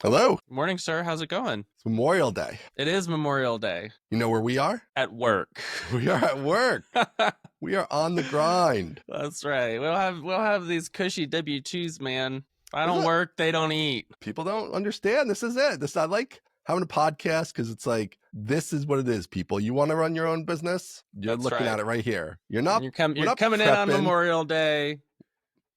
Hello. Morning, sir. How's it going? It's Memorial Day. It is Memorial Day You know where we are? at work. We are at work. We are on the grind. That's right. We'll have these cushy W-2s, man. If I don't Isn't it? work, they don't eat. People don't understand. This is it. I like having a podcast because it's like, this is what it is, people. You want to run your own business? You're That's looking right. at it right here. You're not You're we're not coming in on prepping. Memorial Day.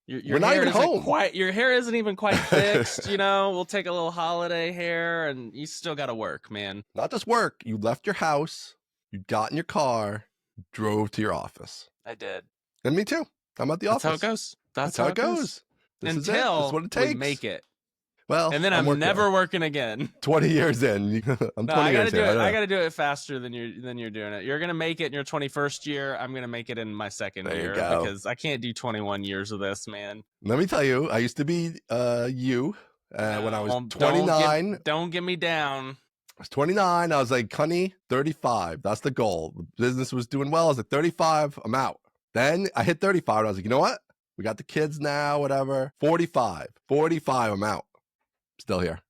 Your We're not hair even isn't home. quite. Your hair isn't even quite fixed. We'll take a little holiday hair, and you still got to work, man. Not just work. You left your house. You got in your car. Drove to your office. I did. And me too. I'm at the That's office. how it goes. That's how it goes. This is it. This Until is what it we takes. make it, Well, and then I'm never working again. 20 years in. I'm 20 No, I years gotta do in. it. I gotta do it faster than you're doing it. You're gonna make it in your 21st year. I'm gonna make it in my second There you year go. because I can't do 21 years of this, man. Let me tell you, I used to be you when I was No, 29. Don't get me down. I was 29. I was like, honey, 35. That's the goal. The business was doing well. I was at 35. I'm out. Then I hit 35. And I was like, you know what? We got the kids now, whatever. 45. 45. I'm out. Still here.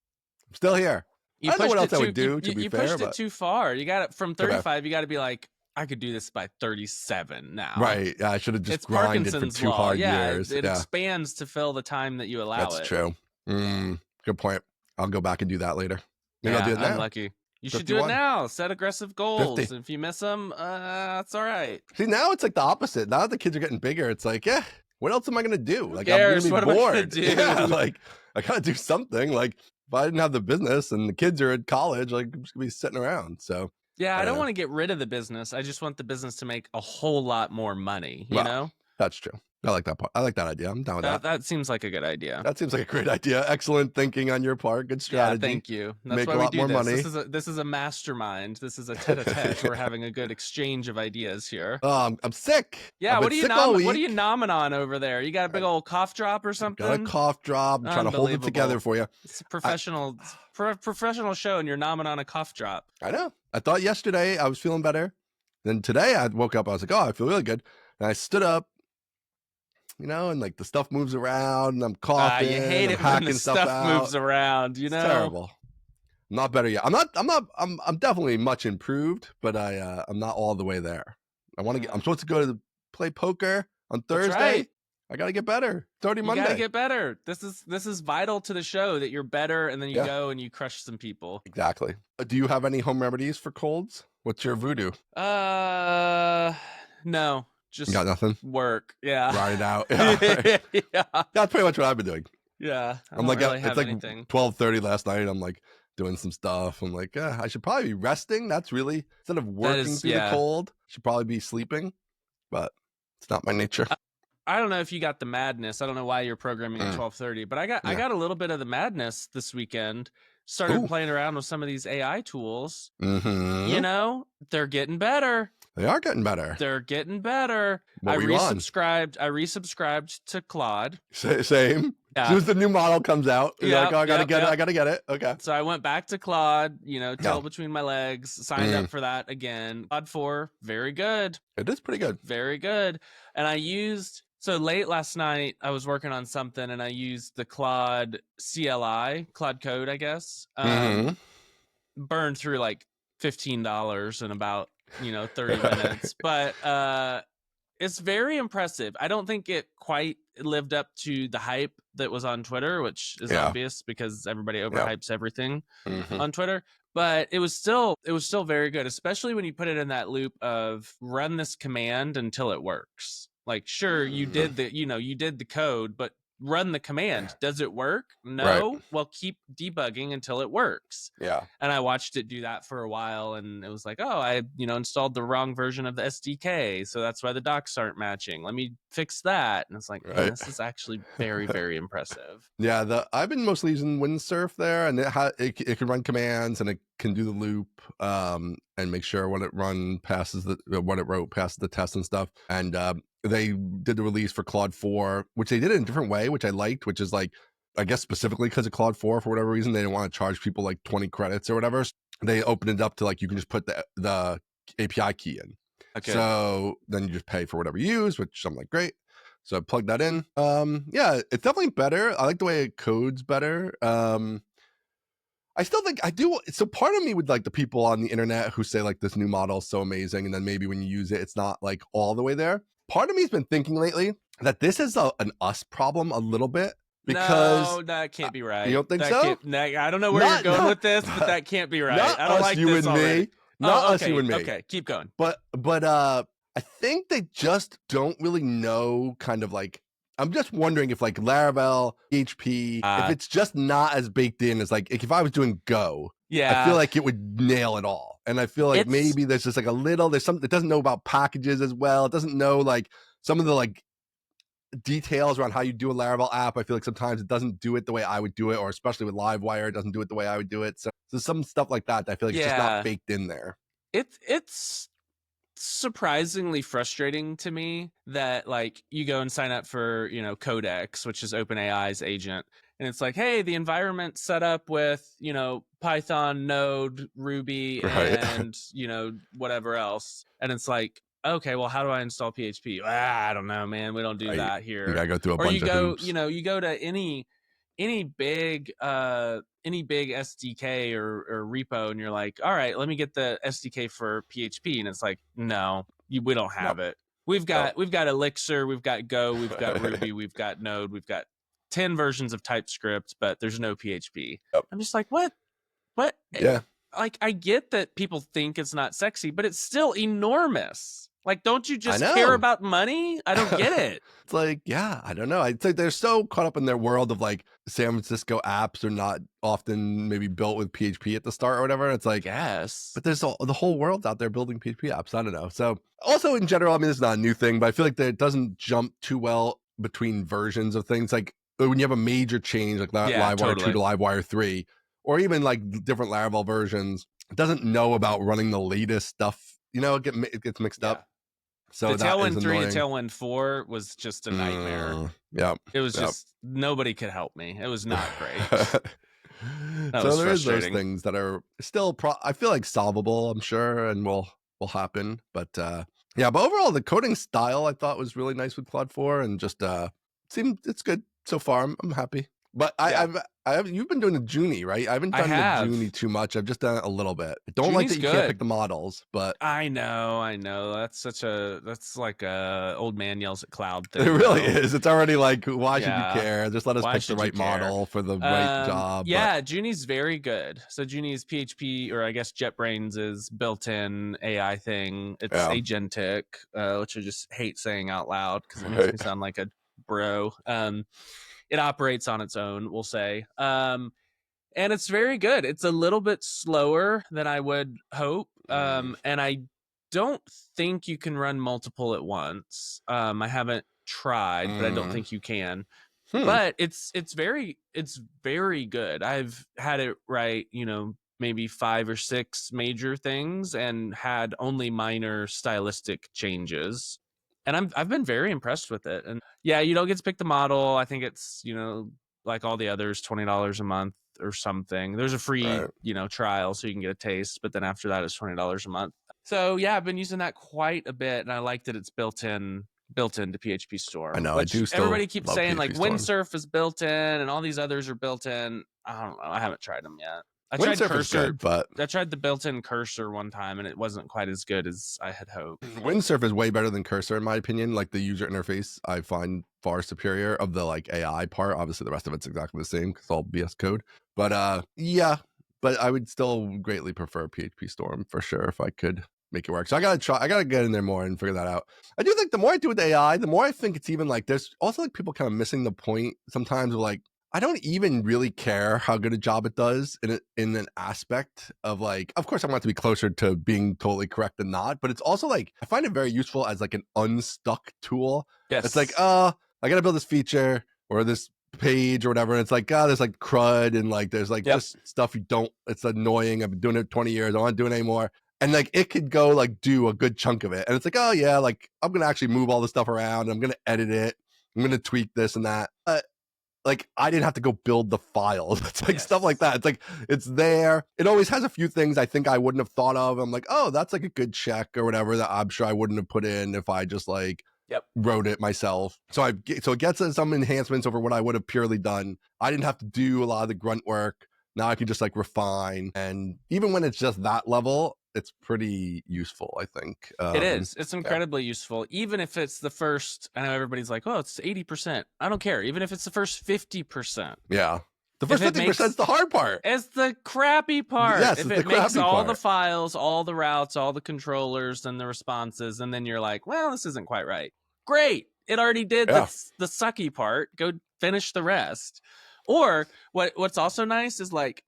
I'm still here. You I don't know pushed what else it I would do, to be you fair, pushed it but too far. You got it from Okay. 35. You got to be like, I could do this by 37 now. right. Yeah, I should have just It's grinded Parkinson's for two law. hard Yeah, years. it Yeah, expands to fill the time that you allow it. that's true. Good point. I'll go back and do that later. Maybe I'll do it now. Unlucky. You should do it 51. now. Set aggressive goals. 50. If you miss them, that's all right. See, now it's like the opposite. Now that the kids are getting bigger, it's like, yeah, what else am I gonna do? Like, cares? I'm What gonna am be I gonna bored. do? Yeah, like I gotta do something. Like if I didn't have the business and the kids are in college, like I'm just gonna be sitting around. So Yeah, I don't know. want to get rid of the business. I just want the business to make a whole lot more money, you Well, know? That's true. I like that part. I like that idea. I'm down with that. That seems like a good idea. That seems like a great idea. Excellent thinking on your part. Good strategy. Yeah, thank you. That's Make why a we lot do more this. money. This is a mastermind. This is a tete-a-tete. We're having a good exchange of ideas here. I'm sick. Yeah, I've what been are sick all what are you week. nomming on over there? You got a big old cough drop or something? Got a cough drop. I'm trying to hold it together for you. It's a professional show, and you're nomming on a cough drop. I know. I thought yesterday I was feeling better. Then today I woke up, I was like, oh, I feel really good. And I stood up, and like the stuff moves around and I'm coughing. You hate I'm it when the stuff stuff out. moves around, It's terrible. I'm not better yet. I'm definitely much improved, but I'm not all the way there. I'm supposed to go to play poker on Thursday. That's right. I got to get better. It's already Monday. You gotta get better. This is vital to the show that you're better, and then you Yeah. go and you crush some people. Exactly. Do you have any home remedies for colds? What's your voodoo? No, just You got nothing? work. Yeah, Ride it out. Yeah. yeah, That's pretty much what I've been doing. yeah. I'm like, really it's have like anything. 12:30 last night. I'm like doing some stuff. I'm like, I should probably be resting. That's really, instead of working through the cold, I should probably be sleeping, but it's not my nature. I don't know if you got the madness. I don't know why you're programming at 12:30, but I got a little bit of the madness this weekend. Started playing around with some of these AI tools. Mm-hmm. They're getting better. They are getting better. They're getting better. What I were you on? resubscribed to Claude. Same. Yeah. As soon as the new model comes out, you're like, oh, I gotta get it. Yep. I gotta get it. Okay. So I went back to Claude, tail between my legs, signed up for that again. Claude 4, very good. It is pretty good. Very good. And so late last night, I was working on something and I used the Claude CLI, Claude Code, I guess. Burned through like $15 in about 30 minutes. But it's very impressive. I don't think it quite lived up to the hype that was on Twitter, which is obvious because everybody overhypes everything on Twitter. But it was still very good, especially when you put it in that loop of run this command until it works. Like, sure, you did the code, but run the command. Does it work? No. Right. Well, keep debugging until it works. Yeah. And I watched it do that for a while, and it was like, oh, I installed the wrong version of the SDK, so that's why the docs aren't matching. Let me fix that. And it's like, this is actually very, very impressive. Yeah, I've been mostly using Windsurf there, and it can run commands and it can do the loop and make sure what it wrote passes the test and stuff. And they did the release for Claude 4, which they did it in a different way, which I liked, which is like, I guess specifically because of Claude 4, for whatever reason, they didn't want to charge people like 20 credits or whatever. So they opened it up to like, you can just put the API key in. Okay. So then you just pay for whatever you use, which I'm like, great. So I plugged that in. Yeah, it's definitely better. I like the way it codes better. I still think I do. So part of me would like the people on the internet who say like this new model is so amazing, and then maybe when you use it, it's not like all the way there. Part of me's been thinking lately that this is an us problem a little bit because No, that can't be right. you don't think That so? can't. I don't know where you're Not going not with this, but that can't be right. not I don't us, like you this and already. me. Not Oh, us, you okay, and me. okay, keep going. But I think they just don't really know kind of like I'm just wondering if like Laravel, PHP, if it's just not as baked in as like if I was doing Go, I feel Yeah, like it would nail it all. And I feel like it's maybe there's just like there's something it doesn't know about packages as well. It doesn't know like some of the like details around how you do a Laravel app. I feel like sometimes it doesn't do it the way I would do it, or especially with Livewire, it doesn't do it the way I would do it. So there's some stuff like that I feel like it's just not yeah. baked in there. It's surprisingly frustrating to me that like you go and sign up for Codex, which is OpenAI's agent, and it's like, hey, the environment's set up with Python, Node, Ruby, Right. and whatever else, and it's like, okay, well, how do I install PHP? I don't know, man, we don't do Right. that You here. gotta go through a Or bunch you of go hoops. you go to any big SDK or repo, and you're like, all right, let me get the SDK for PHP, and it's like, no, we don't Nope. have it. We've got Elixir, we've got Go, we've got Ruby, we've got Node, we've got 10 versions of TypeScript, but there's no PHP. Yep. I'm just like, what? Yeah. Like, I get that people think it's not sexy, but it's still enormous. Like, don't you just care about money? I don't get it. It's like, yeah, I don't know. It's like they're so caught up in their world of like San Francisco apps are not often maybe built with PHP at the start or whatever. It's like, Yes. but there's the whole world's out there building PHP apps. I don't know. So also in general, I mean, it's not a new thing, but I feel like that it doesn't jump too well between versions of things. Like when you have a major change, like Livewire 2 to Livewire 3, or even like different Laravel versions, it doesn't know about running the latest stuff. It gets mixed up. So the Tailwind 3 to Tailwind 4 was just a nightmare. Yeah. It was just nobody could help me. It was not great. So there is those things that are still I feel like solvable, I'm sure, and will happen. But but overall the coding style I thought was really nice with Claude 4 and just it's good so far. I'm happy. But you've been doing the Junie, right? I haven't done the Junie too much. I've just done it a little bit. I don't like that you can't pick the models, but I know. That's like a old man yells at cloud thing. It really is. It's already like, why should you care? Just let us pick the right model for the right job. Yeah, Junie's very good. So Junie's PHP, or I guess JetBrains is built-in AI thing. It's agentic, which I just hate saying out loud because it makes me sound like a bro. It operates on its own, we'll say. And it's very good. It's a little bit slower than I would hope. And I don't think you can run multiple at once. I haven't tried, but I don't think you can. But it's very good. I've had it write, maybe 5 or 6 major things and had only minor stylistic changes. And I've been very impressed with it. And yeah, you don't get to pick the model. I think it's, like all the others, $20 a month or something. There's a free, trial so you can get a taste, but then after that it's $20 a month. So yeah, I've been using that quite a bit, and I like that it's built into PHP Storm. I know. Which I do still everybody keeps saying PHP like Storm. Windsurf is built in and all these others are built in. I don't know. I haven't tried them yet. I tried Windsurf Cursor, is good, but I tried the built-in Cursor one time and it wasn't quite as good as I had hoped. Windsurf is way better than Cursor in my opinion. Like the user interface, I find far superior of the like AI part. Obviously, the rest of it's exactly the same because it's all BS code. But but I would still greatly prefer PHP Storm for sure if I could make it work. So I gotta get in there more and figure that out. I do think the more I do with AI, the more I think it's even like there's also like people kind of missing the point sometimes of like, I don't even really care how good a job it does in an aspect of like, of course I want it to be closer to being totally correct than not, but it's also like, I find it very useful as like an unstuck tool. Yes. It's like, I gotta build this feature or this page or whatever. And it's like, there's like CRUD and like, there's like just stuff it's annoying. I've been doing it 20 years. I don't want to do it anymore. And like, it could go like do a good chunk of it. And it's like, oh yeah, like I'm going to actually move all this stuff around. I'm going to edit it. I'm going to tweak this and that. Like I didn't have to go build the files. It's like stuff like that. It's like, it's there. It always has a few things I think I wouldn't have thought of. I'm like, oh, that's like a good check or whatever that I'm sure I wouldn't have put in if I just like wrote it myself. So it gets some enhancements over what I would have purely done. I didn't have to do a lot of the grunt work. Now I can just like refine, and even when it's just that level, it's pretty useful, I think. It is. It's Yeah. incredibly useful. Even if it's the first, I know everybody's like, oh, it's 80%. I don't care. Even if it's the first 50%. Yeah. The If first it 50% is the hard part. It's the crappy part. Yes, If it's it the makes crappy all the part. files, all the routes, all the controllers, and the responses, and then you're like, well, this isn't quite right. Great. It already did Yeah. the sucky part. Go finish the rest. Or what's also nice is like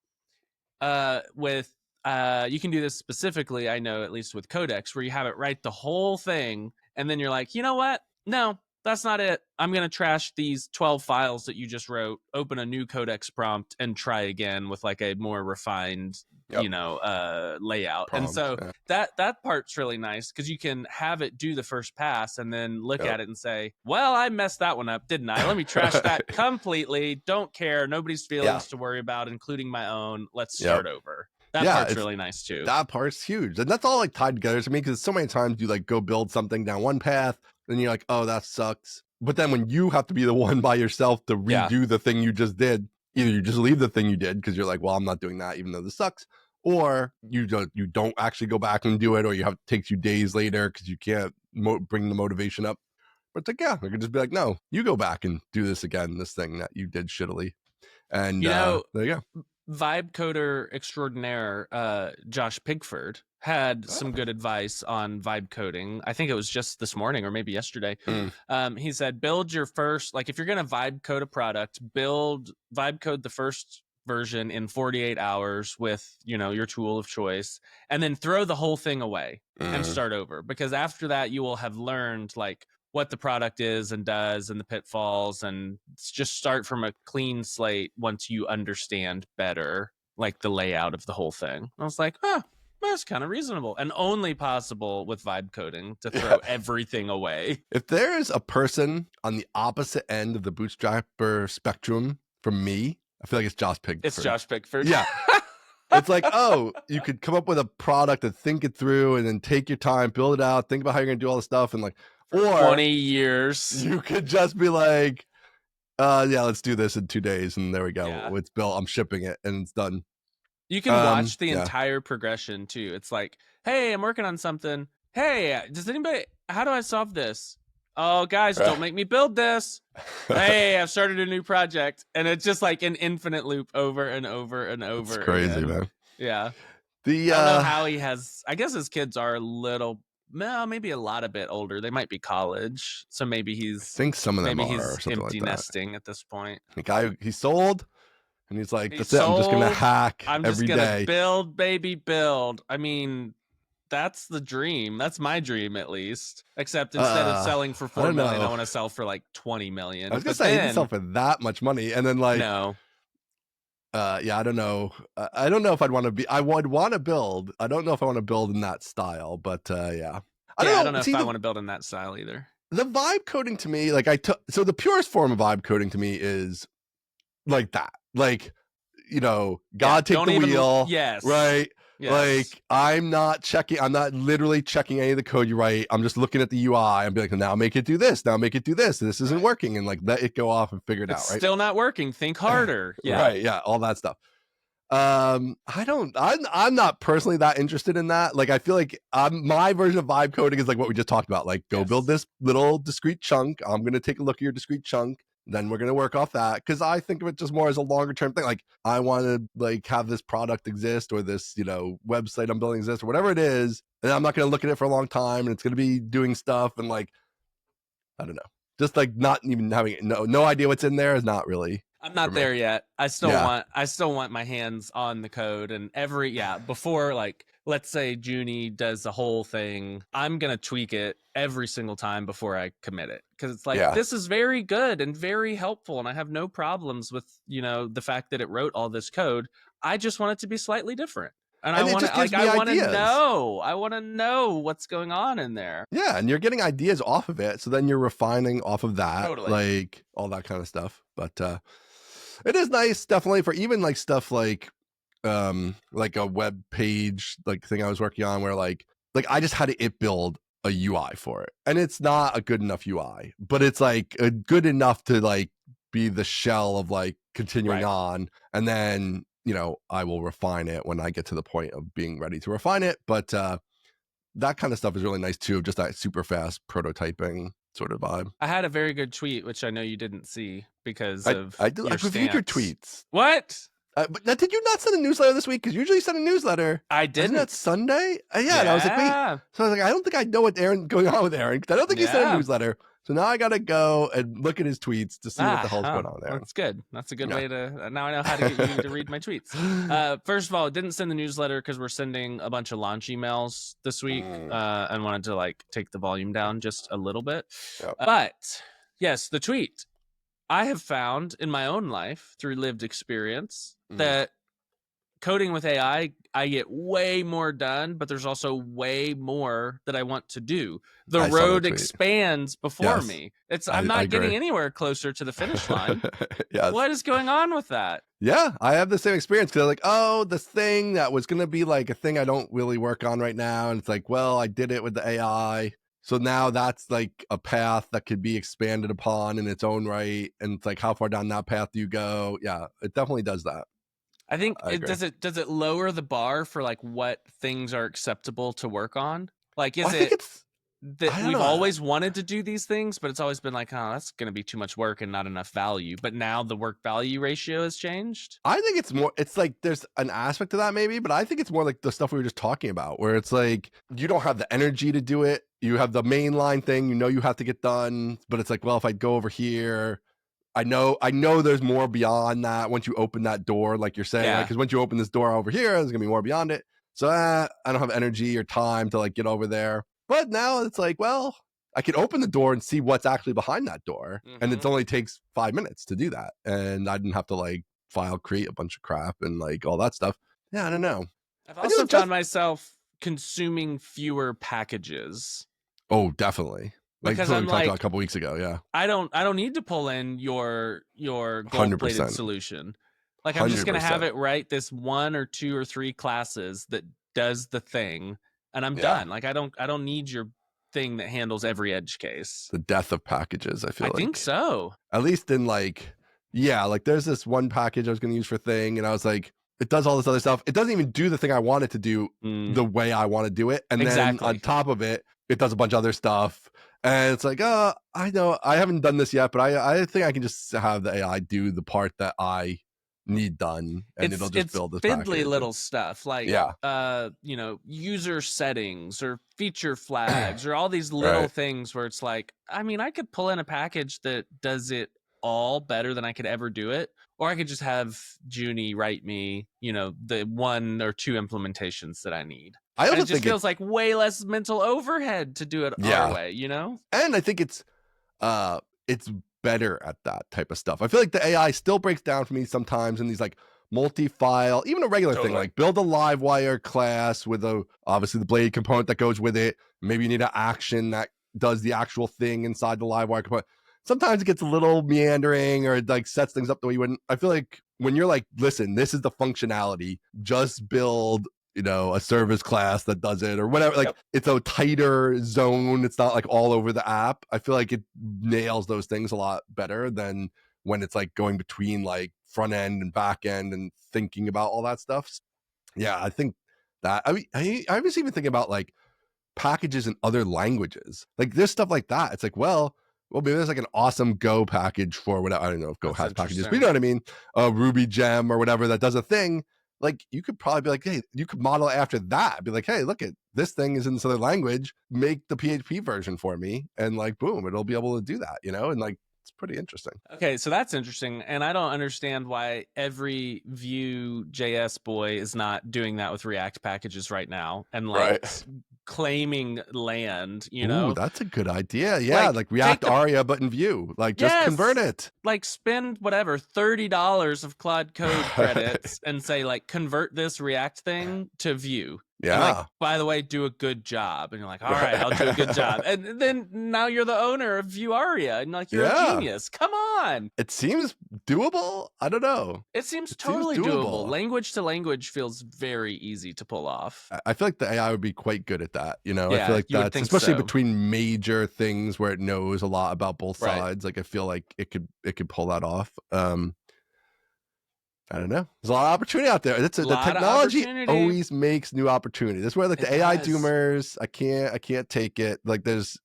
with you can do this specifically, I know, at least with codecs, where you have it write the whole thing, and then you're like, you know what? No, that's not it. I'm going to trash these 12 files that you just wrote, open a new codecs prompt, and try again with like a more refined, Yep. layout. Prompt, and so yeah. that part's really nice because you can have it do the first pass and then look Yep. at it and say, well, I messed that one up, didn't I? Let me trash that completely. Don't care. Nobody's feelings to worry about, including my own. Let's start over. That part's really nice too. That part's huge. And that's all like tied together to me, because so many times you like go build something down one path, then you're like, oh, that sucks. But then when you have to be the one by yourself to redo the thing you just did, either you just leave the thing you did because you're like, well, I'm not doing that even though this sucks, or you don't actually go back and do it, or you have, it takes you days later because you can't bring the motivation up. But it's like, yeah, I could just be like, no, you go back and do this again, this thing that you did shittily. And there you go. Vibe coder extraordinaire Josh Pigford had some good advice on vibe coding. I think it was just this morning or maybe yesterday. He said, build your first, like if you're going to vibe code a product, vibe code the first version in 48 hours with, your tool of choice, and then throw the whole thing away and start over. Because after that, you will have learned like what the product is and does and the pitfalls, and just start from a clean slate once you understand better like the layout of the whole thing. I was like, that's kind of reasonable, and only possible with vibe coding to throw everything away. If there's a person on the opposite end of the bootstrapper spectrum from me, I feel like it's Josh Pigford. It's Josh Pigford. Yeah. It's like, oh, you could come up with a product and think it through and then take your time, build it out, think about how you're going to do all the stuff. And like, or 20 years. You could just be like, yeah, let's do this in 2 days. And there we go. Yeah. It's built. I'm shipping it and it's done. You can watch the entire progression too. It's like, hey, I'm working on something. Hey, how do I solve this? Oh, guys, don't make me build this. Hey, I've started a new project. And it's just like an infinite loop over and over and over. It's crazy, again. man. Yeah. I don't know how he has, I guess his kids are a little, maybe a lot a bit older. They might be college. So maybe I think some of them maybe are, he's or something empty like that. nesting at this point. The guy, he sold, and he's like, that's it. I'm just going to hack every day. I'm just going to build, baby, build. I mean, that's the dream. That's my dream, at least. Except instead of selling for $4 million, I want to sell for like 20 million. I was going to say, he didn't sell for that much money. And then like, no. Yeah, I don't know. I don't know if I'd want to be, I would want to build. I don't know if I want to build in that style, but yeah. I don't know if I want to build in that style either. The vibe coding to me, like so the purest form of vibe coding to me is like that. Like, God take the wheel. Yes. Right. Yes. Like, I'm not literally checking any of the code you write. I'm just looking at the UI and be like, now make it do this. Now make it do this. This isn't working. And like, let it go off and figure it out. Right. Still not working. Think harder. Yeah. Right. Yeah. All that stuff. I'm not personally that interested in that. Like, I feel like my version of vibe coding is like what we just talked about. Like, go build this little discrete chunk. I'm going to take a look at your discrete chunk. Then we're going to work off that, because I think of it just more as a longer term thing. Like, I want to like have this product exist, or this, website I'm building exist, or whatever it is. And I'm not going to look at it for a long time, and it's going to be doing stuff. And like, I don't know, just like not even having no idea what's in there is not really. I'm not there yet. I still want my hands on the code, and before, like, let's say Junie does the whole thing, I'm going to tweak it every single time before I commit it. Cause it's like, this is very good and very helpful. And I have no problems with, the fact that it wrote all this code. I just want it to be slightly different. And I want to know what's going on in there. Yeah. And you're getting ideas off of it. So then you're refining off of that, like all that kind of stuff. But, it is nice, definitely, for even like stuff like a web page like thing I was working on, where like I just had it build a UI for it, and it's not a good enough UI, but it's like good enough to like be the shell of like continuing on, and then I will refine it when I get to the point of being ready to refine it. But that kind of stuff is really nice too, just that super fast prototyping sort of vibe. I had a very good tweet, which I know you didn't see because I of I do your I've reviewed your stance. tweets. What? But now, did you not send a newsletter this week? Because usually you send a newsletter. I Isn't that didn't. Sunday? Yeah, and I was like, wait. Yeah. So I was like, I don't think I know what Aaron going on with Aaron because I don't think he sent a Yeah. newsletter. So now I gotta go and look at his tweets to see what the hell's going on with Aaron. That's good. That's a good Yeah. way to. Now I know how to get you to read my tweets. First of all, didn't send the newsletter because we're sending a bunch of launch emails this week, and wanted to like take the volume down just a little bit. Yep. But yes, the tweet. I have found in my own life through lived experience that coding with AI, I get way more done, but there's also way more that I want to do. The I saw that road tweet. expands before Yes. me. I'm not getting agree. anywhere closer to the finish line. Yes. What is going on with that? Yeah, I have the same experience because I'm like, oh, this thing that was gonna be like a thing I don't really work on right now, and it's like, well, I did it with the AI, so now that's like a path that could be expanded upon in its own right, and it's like, how far down that path do you go? Yeah, it definitely does that. I think I agree. does it lower the bar for like what things are acceptable to work on? Like, Well, is I think it it's that I don't we've know. always wanted to do these things, but it's always been like, oh, that's going to be too much work and not enough value. But now the work value ratio has changed. I think it's more, it's like there's an aspect to that maybe, but I think it's more like the stuff we were just talking about, where it's like you don't have the energy to do it. You have the mainline thing, you have to get done, but it's like, well, if I go over here, I know there's more beyond that once you open that door, like you're saying, like, because once you open this door over here, there's gonna be more beyond it. So I don't have energy or time to like get over there. But now it's like, well, I can open the door and see what's actually behind that door. And it only takes 5 minutes to do that. And I didn't have to like create a bunch of crap and like all that stuff. Yeah, I don't know. I've also found myself consuming fewer packages. Oh, definitely. Like Because what I'm we talked like, about a couple weeks ago. Yeah. I don't need to pull in your gold plated 100%. solution. Like, I'm just gonna have 100%. it write this 1 or 2 or 3 classes that does the thing, and I'm Yeah. done. Like, I don't need your thing that handles every edge case. The death of packages, I feel I like. think so. At least in like, yeah, like there's this one package I was going to use for thing, and I was like, it does all this other stuff. It doesn't even do the thing I want it to do the way I want to do it. And then on top of it, it does a bunch of other stuff. And it's like, I know I haven't done this yet, but I think I can just have the AI do the part that I need done, and it'll just build this fiddly package. little stuff like user settings or feature flags or all these little things where it's like, I mean, I could pull in a package that does it all better than I could ever do it, or I could just have Junie write me, the 1 or 2 implementations that I need. I also and it just think feels like way less mental overhead to do it our way, And I think it's better at that type of stuff. I feel like the AI still breaks down for me sometimes in these like multi-file, even a regular thing, like build a live wire class with obviously the blade component that goes with it. Maybe you need an action that does the actual thing inside the live wire component. Sometimes it gets a little meandering or it like sets things up the way you wouldn't. I feel like when you're like, listen, this is the functionality, just build a service class that does it or whatever, like it's a tighter zone, it's not like all over the app. I feel like it nails those things a lot better than when it's like going between like front end and back end and thinking about all that stuff. Yeah, I think that I was even thinking about like packages in other languages, like there's stuff like that. It's like, well maybe there's like an awesome Go package for whatever. I don't know if Go has packages, but you know what I mean, a Ruby gem or whatever that does a thing. Like you could probably be like, hey, you could model it after that. Be like, hey, look at this thing is in this other language. Make the PHP version for me, and like, boom, it'll be able to do that. And like, it's pretty interesting. Okay, so that's interesting, and I don't understand why every Vue.js boy is not doing that with React packages right now, and like claiming land. Ooh, that's a good idea. Yeah, like React Aria, but in Vue. Like, just convert it. Like, spend whatever $30 of Claude Code credits and say like, convert this React thing to Vue. Yeah. And like, by the way, do a good job. And you're like, all right, I'll do a good job. And then now you're the owner of Vue Aria, and like, you're a genius. Come on. It seems doable. I don't know. It seems totally doable. Language to language feels very easy to pull off. I feel like the AI would be quite good at that. Yeah, I feel like that's especially between major things where it knows a lot about both sides. Like I feel like it could pull that off. I don't know. There's a lot of opportunity out there. The Lot of technology opportunity. always makes new opportunity. That's where like the It AI does. doomers, I can't take it. Like there's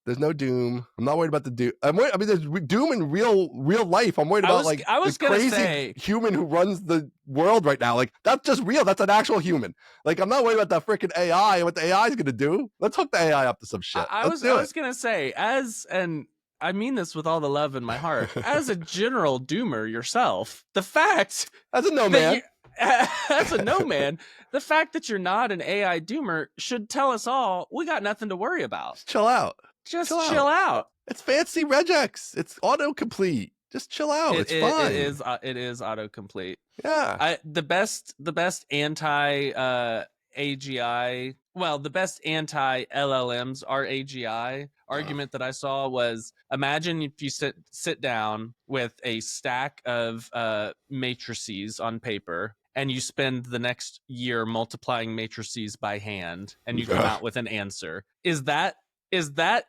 no doom. I'm not worried about the doom. I mean, there's doom in real life. I'm worried about like the crazy human who runs the world right now. Like that's just real. That's an actual human. Like I'm not worried about that freaking AI and what the AI is gonna do. Let's hook the AI up to some shit. I was gonna say, and I mean this with all the love in my heart, as a general doomer yourself, the fact as a no man, as a no man, the fact that you're not an AI doomer should tell us all we got nothing to worry about. Just chill out. Just chill out. It's fancy regex. It's autocomplete. Just chill out. It's fine. It is autocomplete. Yeah. The best anti AGI. Well, the best anti LLMs are AGI argument that I saw was, imagine if you sit down with a stack of matrices on paper and you spend the next year multiplying matrices by hand and you come out with an answer. Is that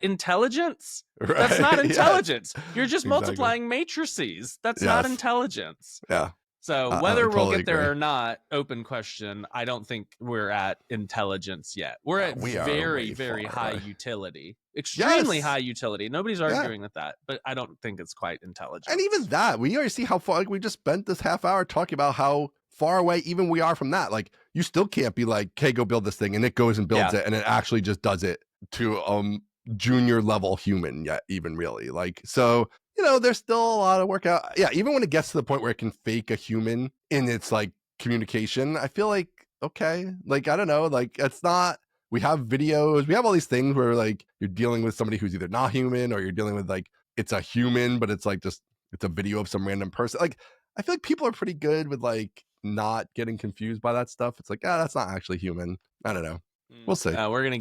intelligence? Right. That's not intelligence. Yes. You're just multiplying matrices. That's not intelligence. Yeah. So whether we'll get there or not, open question. I don't think we're at intelligence yet. We're at very, very high utility. Extremely high utility. Nobody's arguing with that, but I don't think it's quite intelligent. And even that, we already see how far, like we just spent this half hour talking about how far away even we are from that. Like you still can't be like, okay, go build this thing, and it goes and builds it, and it actually just does it to junior level human yet, even really. Like, so, you know, there's still a lot of work out. Yeah, even when it gets to the point where it can fake a human in its like communication, I feel like, okay, like, I don't know, like it's not, we have videos, we have all these things where like you're dealing with somebody who's either not human or you're dealing with like, it's a human, but it's like just, it's a video of some random person. Like, I feel like people are pretty good with like not getting confused by that stuff. It's like, that's not actually human. I don't know. We'll see. We're gonna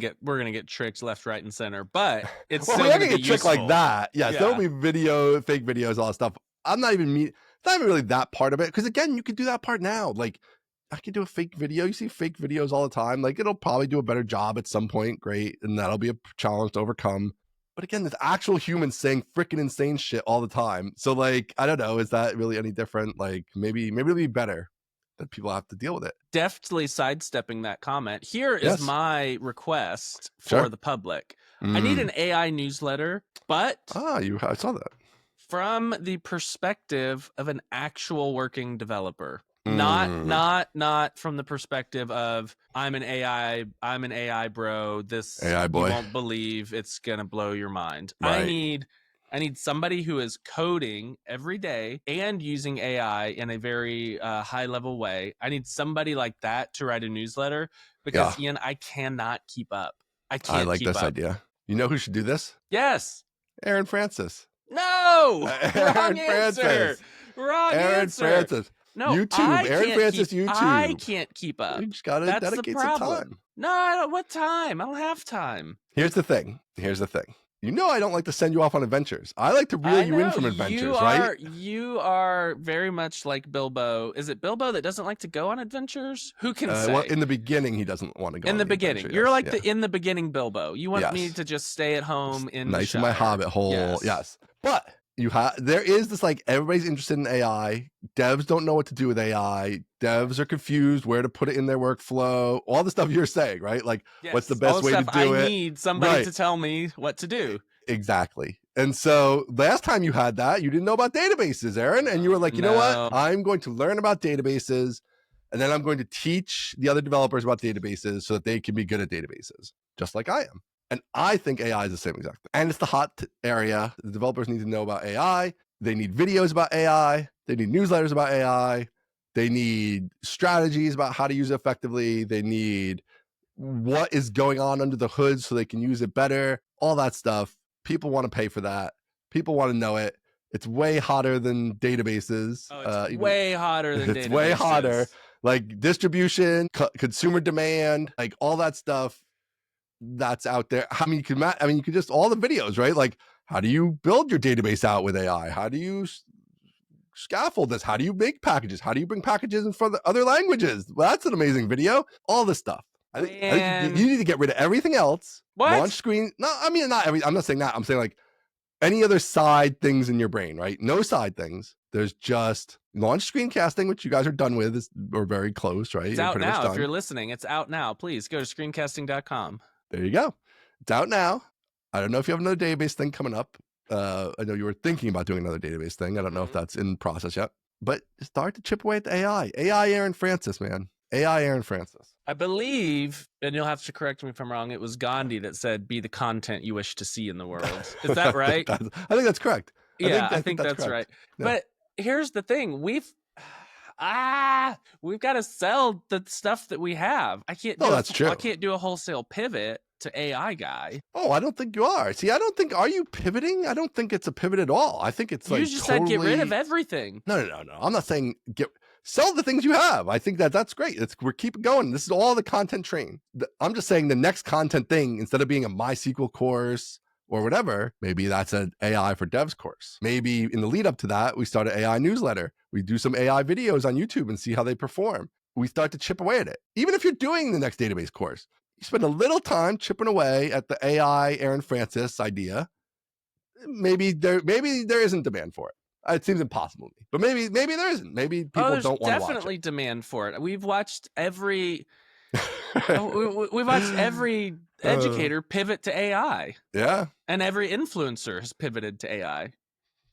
get tricked left, right, and center, but it's well, still we're gonna get tricked like that. Yes, there'll be fake videos, all that stuff. I'm not even really that part of it, because again, you can do that part now. Like, I can do a fake video. You see fake videos all the time. Like, it'll probably do a better job at some point. Great, and that'll be a challenge to overcome. But again, there's actual humans saying freaking insane shit all the time. So, like, I don't know. Is that really any different? Like, maybe it'll be better that people have to deal with it. Deftly sidestepping that comment, here is my request for the public. I need an AI newsletter, but I saw that from the perspective of an actual working developer. Not from the perspective of I'm an AI bro, this AI boy. You won't believe, it's gonna blow your mind. Right. I need somebody who is coding every day and using AI in a very high level way. I need somebody like that to write a newsletter, because Ian, I cannot keep up. I like this idea. You know who should do this? Yes. Aaron Francis. No. Aaron Francis. Wrong Aaron answer. Francis. No, YouTube. Aaron Francis YouTube. I can't keep up. You just gotta dedicate some time. No, I don't. What time? I don't have time. Here's the thing. You know, I don't like to send you off on adventures. I like to reel you in from adventures, right? You are very much like Bilbo. Is it Bilbo that doesn't like to go on adventures? Who can say? Well, in the beginning, he doesn't want to go. In the beginning, you're like the in the beginning Bilbo. You want me to just stay at home in nice in my hobbit hole. Yes. But there is this, like, everybody's interested in AI. Devs don't know what to do with AI. Devs are confused where to put it in their workflow. All the stuff you're saying, right? Like, what's the best way to do it? I need somebody to tell me what to do. Exactly. And so last time you had that, you didn't know about databases, Aaron. And you were like, you know what? I'm going to learn about databases, and then I'm going to teach the other developers about databases so that they can be good at databases, just like I am. And I think AI is the same exact thing. And it's the hot area. The developers need to know about AI. They need videos about AI. They need newsletters about AI. They need strategies about how to use it effectively. They need what is going on under the hood so they can use it better. All that stuff. People want to pay for that. People want to know it. It's way hotter than databases. Oh, it's way hotter than databases. It's way hotter. Like distribution, consumer demand, like all that stuff. That's out there. I mean, you can just all the videos, right? Like, how do you build your database out with AI? How do you scaffold this? How do you make packages? How do you bring packages in for the other languages? Well, that's an amazing video. All this stuff. I think you need to get rid of everything else. What? Launch screen. No, I mean, not every. I'm not saying that. I'm saying like any other side things in your brain, right? No side things. There's just Launch screencasting, which you guys are done with, or very close, right? It's You're out pretty much now. If done. you're listening, it's out now. Please go to screencasting.com. There you go. It's out now. I don't know if you have another database thing coming up. I know you were thinking about doing another database thing. I don't know if that's in process yet, but start to chip away at the AI. AI Aaron Francis, man. AI Aaron Francis. I believe, and you'll have to correct me if I'm wrong, it was Gandhi that said, be the content you wish to see in the world. Is that right? I think that's correct. I think that's correct. right. Yeah. But here's the thing. We've got to sell the stuff that we have. I can't do a wholesale pivot to AI guy. Oh, I don't think you are. See, are you pivoting? I don't think it's a pivot at all. I think it's you just said get rid of everything. No. I'm not saying sell the things you have. I think that's great. We're keeping going. This is all the content train. I'm just saying the next content thing, instead of being a MySQL course or whatever, maybe that's an AI for devs course. Maybe in the lead up to that, we start an AI newsletter. We do some AI videos on YouTube and see how they perform. We start to chip away at it. Even if you're doing the next database course, you spend a little time chipping away at the AI Aaron Francis idea. Maybe there isn't demand for it. It seems impossible to me, but maybe there isn't. Maybe people don't want to watch it. There's definitely demand for it. We've watched every we've watched every educator pivot to AI. Yeah, and every influencer has pivoted to AI.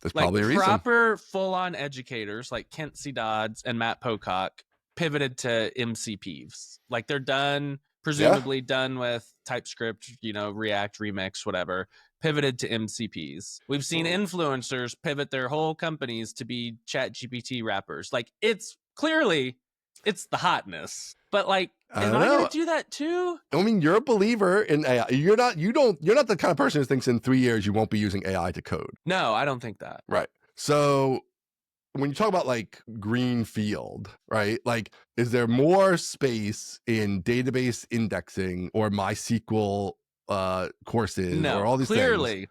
There's probably a reason. Proper full-on educators like Kent C. Dodds and Matt Pocock pivoted to MCPs. Like they're done, presumably done with TypeScript, React, Remix, whatever. Pivoted to MCPs. We've seen influencers pivot their whole companies to be ChatGPT wrappers. Like it's the hotness. But like, am I going to do that too? I mean, you're a believer in AI. You're not the kind of person who thinks in 3 years you won't be using AI to code. No, I don't think that. Right. So when you talk about like green field, right? Like, is there more space in database indexing or MySQL courses or all these things? Clearly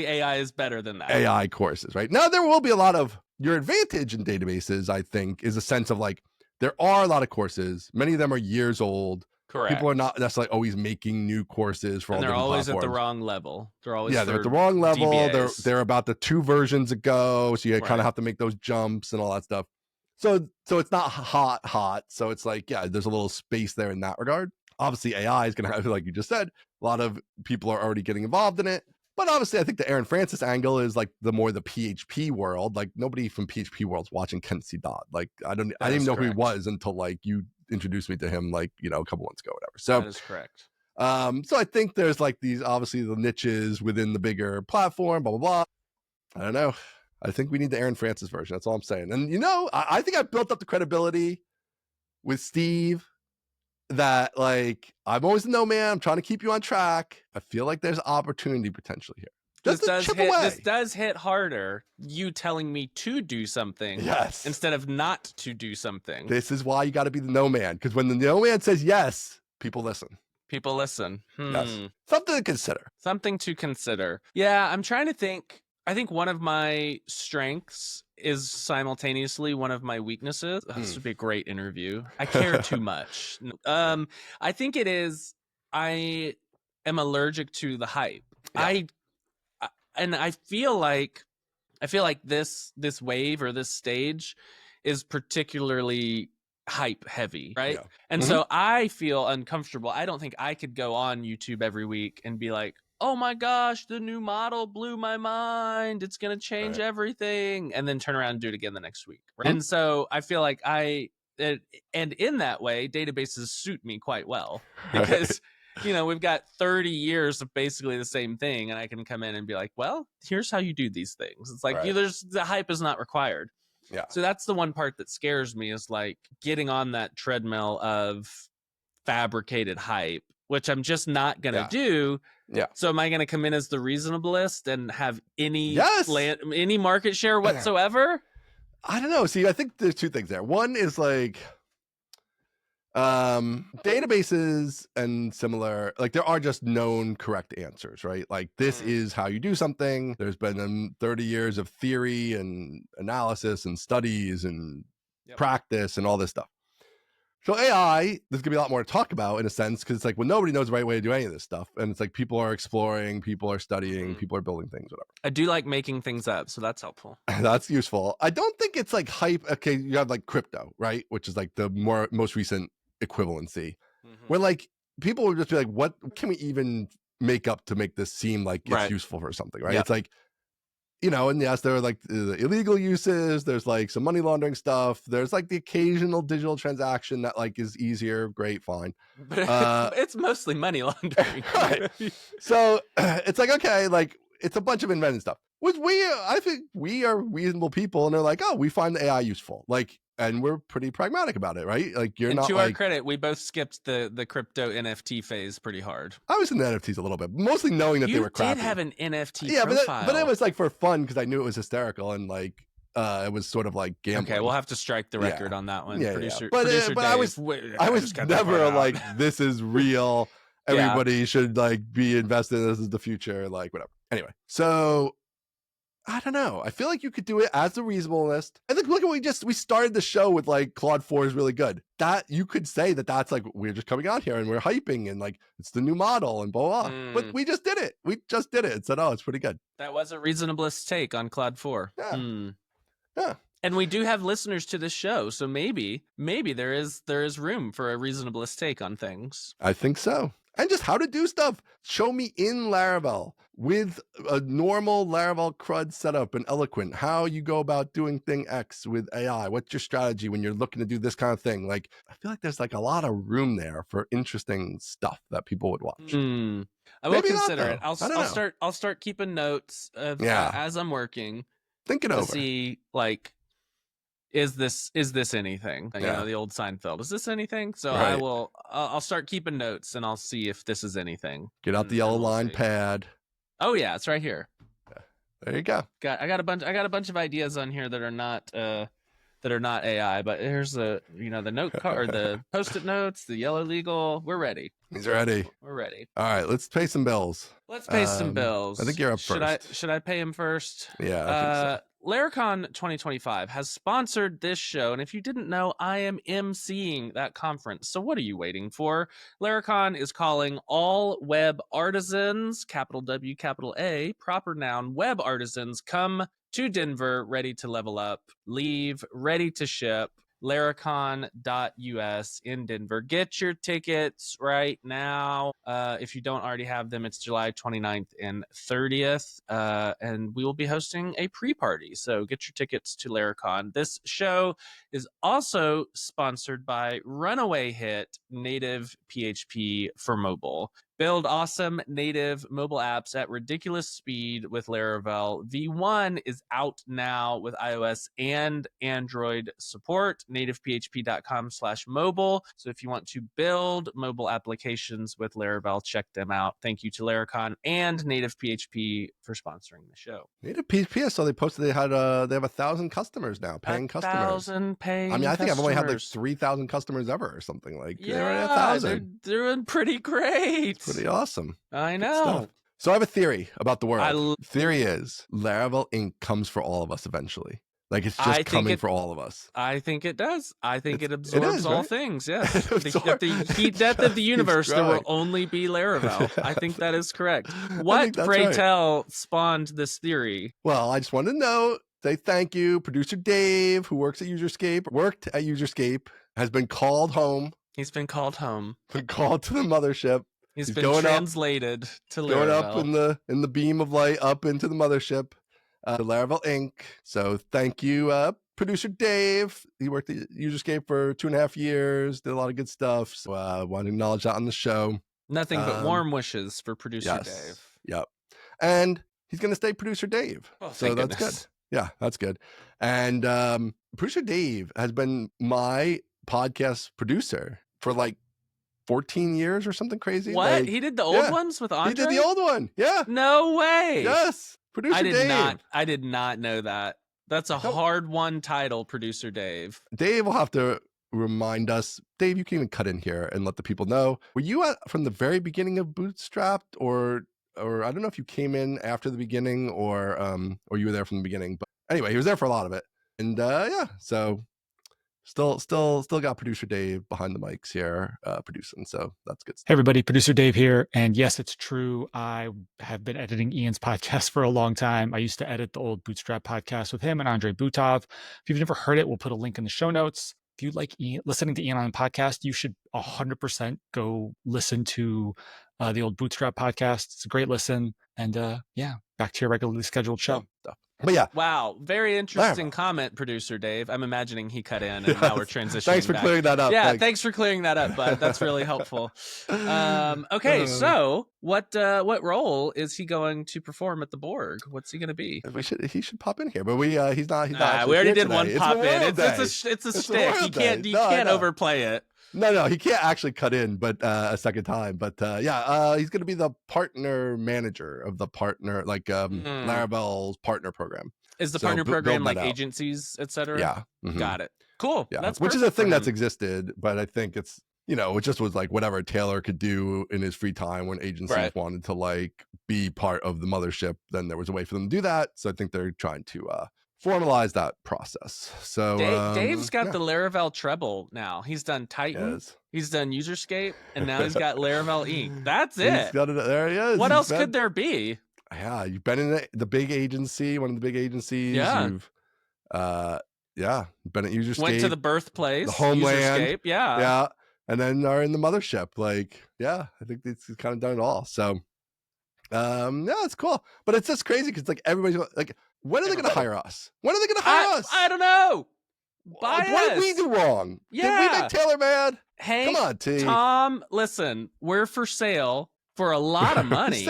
AI is better than that. AI courses, right? Now there will be a lot of your advantage in databases, I think, is a sense of like, there are a lot of courses. Many of them are years old. Correct. People are not necessarily always making new courses for all different platforms. They're always at the wrong level. They're at the wrong level. DBAs. They're about the 2 versions ago, so you kind of have to make those jumps and all that stuff. So it's not hot. So it's like, there's a little space there in that regard. Obviously, AI is going to have, like you just said, a lot of people are already getting involved in it. But obviously, I think the Aaron Francis angle is like the PHP world. Like nobody from PHP world's watching Kent C. Dodd. Like I didn't even know who he was until like you introduced me to him like a couple months ago, whatever. So that is correct. So I think there's like these obviously the niches within the bigger platform, blah blah blah. I don't know. I think we need the Aaron Francis version. That's all I'm saying. And I think I built up the credibility with Steve. That like I'm always the no man. I'm trying to keep you on track. I feel like there's opportunity potentially here. This does hit harder. You telling me to do something, instead of not to do something. This is why you got to be the no man, because when the no man says yes, people listen. Yes. Something to consider. Yeah, I'm trying to think. I think one of my strengths is simultaneously one of my weaknesses. This would be a great interview. I care too much. I think it is. I am allergic to the hype. Yeah. I feel like this wave or this stage is particularly hype heavy, right? Yeah. And so I feel uncomfortable. I don't think I could go on YouTube every week and be like, oh my gosh, the new model blew my mind. It's going to change everything. And then turn around and do it again the next week. Right? And so I feel like and in that way, databases suit me quite well because, we've got 30 years of basically the same thing. And I can come in and be like, well, here's how you do these things. It's like, the hype is not required. Yeah. So that's the one part that scares me is like getting on that treadmill of fabricated hype, which I'm just not going to do. Yeah. So am I going to come in as the reasonableist and have any market share whatsoever? I don't know. See, I think there's 2 things there. One is like databases and similar, like there are just known correct answers, right? Like this is how you do something. There's been 30 years of theory and analysis and studies and practice and all this stuff. So AI, there's gonna be a lot more to talk about in a sense, because it's like, well, nobody knows the right way to do any of this stuff, and it's like people are exploring, people are studying, people are building things, whatever. I do like making things up, so that's helpful. That's useful. I don't think it's like hype. Okay, you have like crypto, right, which is like the most recent equivalency, where like people would just be like, what can we even make up to make this seem like it's useful for something, right? It's like, and yes, there are like the illegal uses, there's like some money laundering stuff, there's like the occasional digital transaction that like is easier, great, fine. But it's mostly money laundering. Right. So it's like, okay, like it's a bunch of invented stuff. Which I think we are reasonable people, and they're like, oh, we find the AI useful. Like, and we're pretty pragmatic about it, right? Like, you're and not to like, our credit, we both skipped the crypto NFT phase pretty hard. I was in the NFTs a little bit, mostly knowing that they were crappy. You did have an NFT profile. But it was like for fun, because I knew it was hysterical, and like it was sort of like gambling. Okay, we'll have to strike the record on that one. Yeah, producer, But Dave, I was never like, this is real. Everybody should like be invested. This is the future. Like, whatever. Anyway, so I don't know. I feel like you could do it as a reasonableness. I think, look at we started the show with like Claude 4 is really good. That you could say that's like, we're just coming out here and we're hyping and like it's the new model and blah blah. But we just did it. We just did it and said, oh, it's pretty good. That was a reasonablest take on Claude 4. Yeah. Yeah. And we do have listeners to this show, so maybe there is room for a reasonablest take on things. I think so. And just how to do stuff. Show me in Laravel with a normal Laravel CRUD setup and Eloquent how you go about doing thing X with AI. What's your strategy when you're looking to do this kind of thing? Like, I feel like there's like a lot of room there for interesting stuff that people would watch. I will consider it. I'll start keeping notes of as I'm working. Think it over. See, like, is this anything? You know, the old Seinfeld. Is this anything? So I'll start keeping notes and I'll see if this is anything. Get out the yellow line pad. Oh yeah, it's right here. There you go. I got a bunch of ideas on here that are not AI, but here's the note card or the post-it notes, the yellow legal. We're ready. He's ready. We're ready. All right, let's pay some bills. Let's pay some bills. I think you're up first. Should I pay him first? Yeah, I think so. Laracon 2025 has sponsored this show, and if you didn't know, I am emceeing that conference. So what are you waiting for? Laracon is calling all web artisans, capital W, capital A, proper noun, web artisans, come to Denver, ready to level up, leave, ready to ship. Laracon.us in Denver. Get your tickets right now. If you don't already have them, it's July 29th and 30th. And we will be hosting a pre-party. So get your tickets to Laracon. This show is also sponsored by runaway hit Native PHP for mobile. Build awesome native mobile apps at ridiculous speed with Laravel. V1 is out now with iOS and Android support. nativephp.com/mobile. So if you want to build mobile applications with Laravel, check them out. Thank you to Laracon and Native PHP for sponsoring the show. Native PHP, I saw they posted they have 1,000 customers now, paying customers. 1,000 paying. I mean, I think I've only had like 3,000 customers ever or something. Like, yeah, they're at 1,000. They're doing pretty great. Pretty awesome. I know. So I have a theory about the world. Theory is Laravel Inc. comes for all of us eventually. Like, it's just coming for all of us. I think it does. I think it absorbs all things. Yes. At the heat depth of the universe, there will only be Laravel. I think that is correct. What, pray tell, spawned this theory? Well, I just wanted to know, say thank you. Producer Dave, who worked at Userscape, has been called home. He's been called home. Been called to the mothership. He's been translated to Laravel. Going up in the beam of light up into the mothership, Laravel Inc. So thank you, producer Dave. He worked at Userscape for 2.5 years, did a lot of good stuff. So I want to acknowledge that on the show. Nothing but warm wishes for producer Dave. Yep. And he's going to stay producer Dave. Oh, so that's good. Yeah, that's good. And producer Dave has been my podcast producer for like 14 years or something crazy. What? Like, he did the old ones with Andre? He did the old one. Yeah. No way. Yes. Producer Dave. I did not know that. That's a hard one title, producer Dave. Dave will have to remind us. Dave, you can even cut in here and let the people know. Were you from the very beginning of Bootstrapped, or I don't know if you came in after the beginning or you were there from the beginning. But anyway, he was there for a lot of it. And so Still got producer Dave behind the mics here, producing. So that's good Hey stuff. everybody, producer Dave here. And yes, it's true. I have been editing Ian's podcast for a long time. I used to edit the old Bootstrap podcast with him and Andre Butov. If you've never heard it, we'll put a link in the show notes. If you like listening to Ian on the podcast, you should 100% go listen to the old Bootstrap podcast. It's a great listen. And yeah, back to your regularly scheduled show. But yeah. Wow. Very interesting comment, producer Dave. I'm imagining he cut in and now we're transitioning. Thanks for clearing that up. Yeah, thanks for clearing that up, bud. That's really helpful. Okay, so what role is he going to perform at the Borg? What's he going to be? He should pop in here, but he's not. We already did one pop in. It's a stick. You can't overplay it. No, he can't actually cut in, but a second time. But he's going to be the partner manager of the partner, like Laravel's partner program. Is the partner program like agencies, etc.? Yeah, got it. Cool. Yeah, which is a thing that's existed, but I think it's it just was like whatever Taylor could do in his free time when agencies wanted to like be part of the mothership. Then there was a way for them to do that. So I think they're trying to formalize that process. So Dave's got the Laravel treble now. He's done Titan, he's done Userscape, and now he's got Laravel Inc. That's it. He's got it. There he is. What else could there be? Yeah, you've been in the big agency, one of the big agencies. Yeah. You've been at Userscape. Went to the birthplace, the homeland. Userscape, yeah. Yeah. And then are in the mothership. Like, yeah, I think it's kind of done it all. So it's cool. But it's just crazy because like everybody's like, when are they gonna hire us? When are they gonna hire us? I don't know. What did we do wrong? Yeah. Did we make Taylor mad? Hey, come on, T. Tom, listen, we're for sale for a lot of money.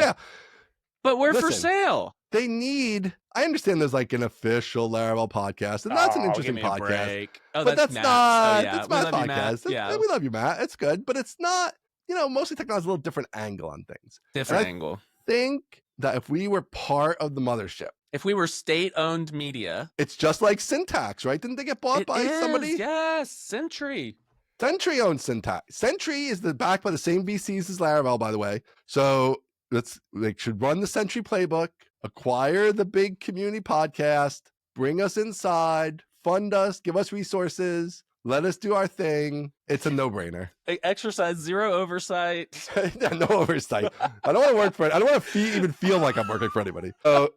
But we're for sale. I understand there's like an official Laravel podcast, and that's an interesting podcast. But that's Matt's. not. Yeah. It's Matt's podcast. Yeah. We love you, Matt. It's good, but it's not. Mostly technology has a little different angle on things. Different angle. I think that if we were part of the mothership, if we were state-owned media, it's just like Syntax, right? Didn't they get bought by somebody? Yes, Sentry. Sentry owns Syntax. Sentry is backed by the same VCs as Laravel, by the way. So they should run the Sentry playbook, acquire the big community podcast, bring us inside, fund us, give us resources, let us do our thing. It's a no-brainer. Exercise zero oversight. No oversight. I don't want to work for it. I don't want to even feel like I'm working for anybody. So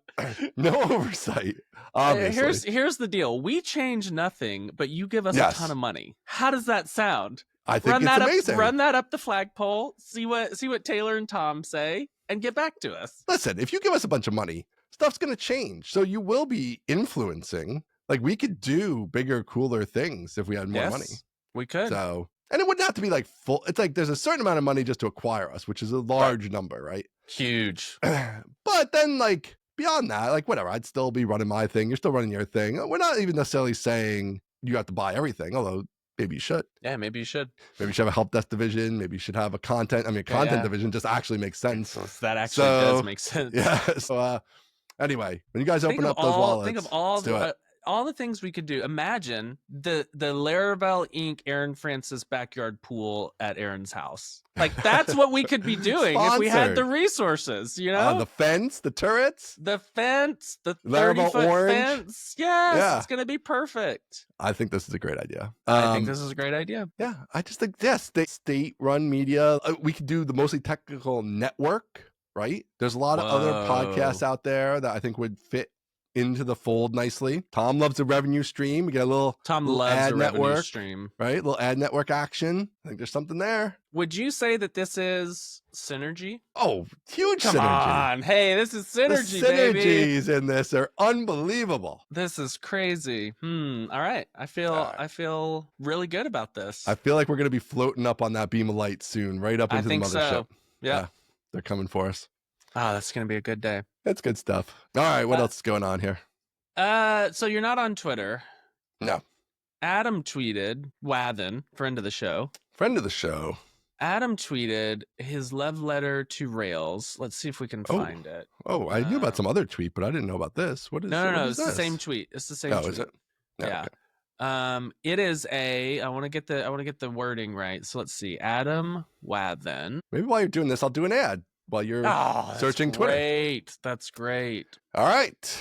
no oversight. Obviously. Here's the deal. We change nothing, but you give us a ton of money. How does that sound? I think it's amazing. Run that up the flagpole. See what Taylor and Tom say, and get back to us. Listen, if you give us a bunch of money, stuff's going to change. So you will be influencing. Like we could do bigger, cooler things if we had more money. We could. So, and it wouldn't have to be like full. It's like there's a certain amount of money just to acquire us, which is a large number, right? Huge. But then like beyond that, like whatever, I'd still be running my thing. You're still running your thing. We're not even necessarily saying you have to buy everything, although maybe you should. Yeah, maybe you should. Maybe you should have a help desk division. Maybe you should have a content division just actually makes sense. That actually does make sense. Yeah. So anyway, when you guys open up those wallets, think of all the things we could do. Imagine the Laravel Inc. Aaron Francis backyard pool at Aaron's house. Like that's what we could be doing if we had the resources, the fence, the turrets, the 30-foot orange fence. Yes, it's gonna be perfect. I think this is a great idea. I think this is a great idea. Yeah, I just think state-run media. We could do the mostly technical network, right? There's a lot of other podcasts out there that I think would fit into the fold nicely. Tom loves a revenue stream. We get a little ad network stream, right? A little ad network action. I think there's something there. Would you say that this is synergy? Oh, huge synergy. Come on. Hey, this is synergy, the synergies in this are unbelievable. This is crazy. All right. I feel really good about this. I feel like we're going to be floating up on that beam of light soon, right up into the mothership. So. Yeah. They're coming for us. That's going to be a good day. That's good stuff. All right, what else is going on here? So you're not on Twitter. No. Adam tweeted, Wathen, friend of the show. Adam tweeted his love letter to Rails. Let's see if we can find it. Oh, I knew about some other tweet, but I didn't know about this. What is No, it's the same tweet. It's the same tweet. Is it? Yeah. Okay. It is I want to get the wording right. So let's see. Adam Wathen. Maybe while you're doing this, I'll do an ad while you're searching Twitter. That's great. All right.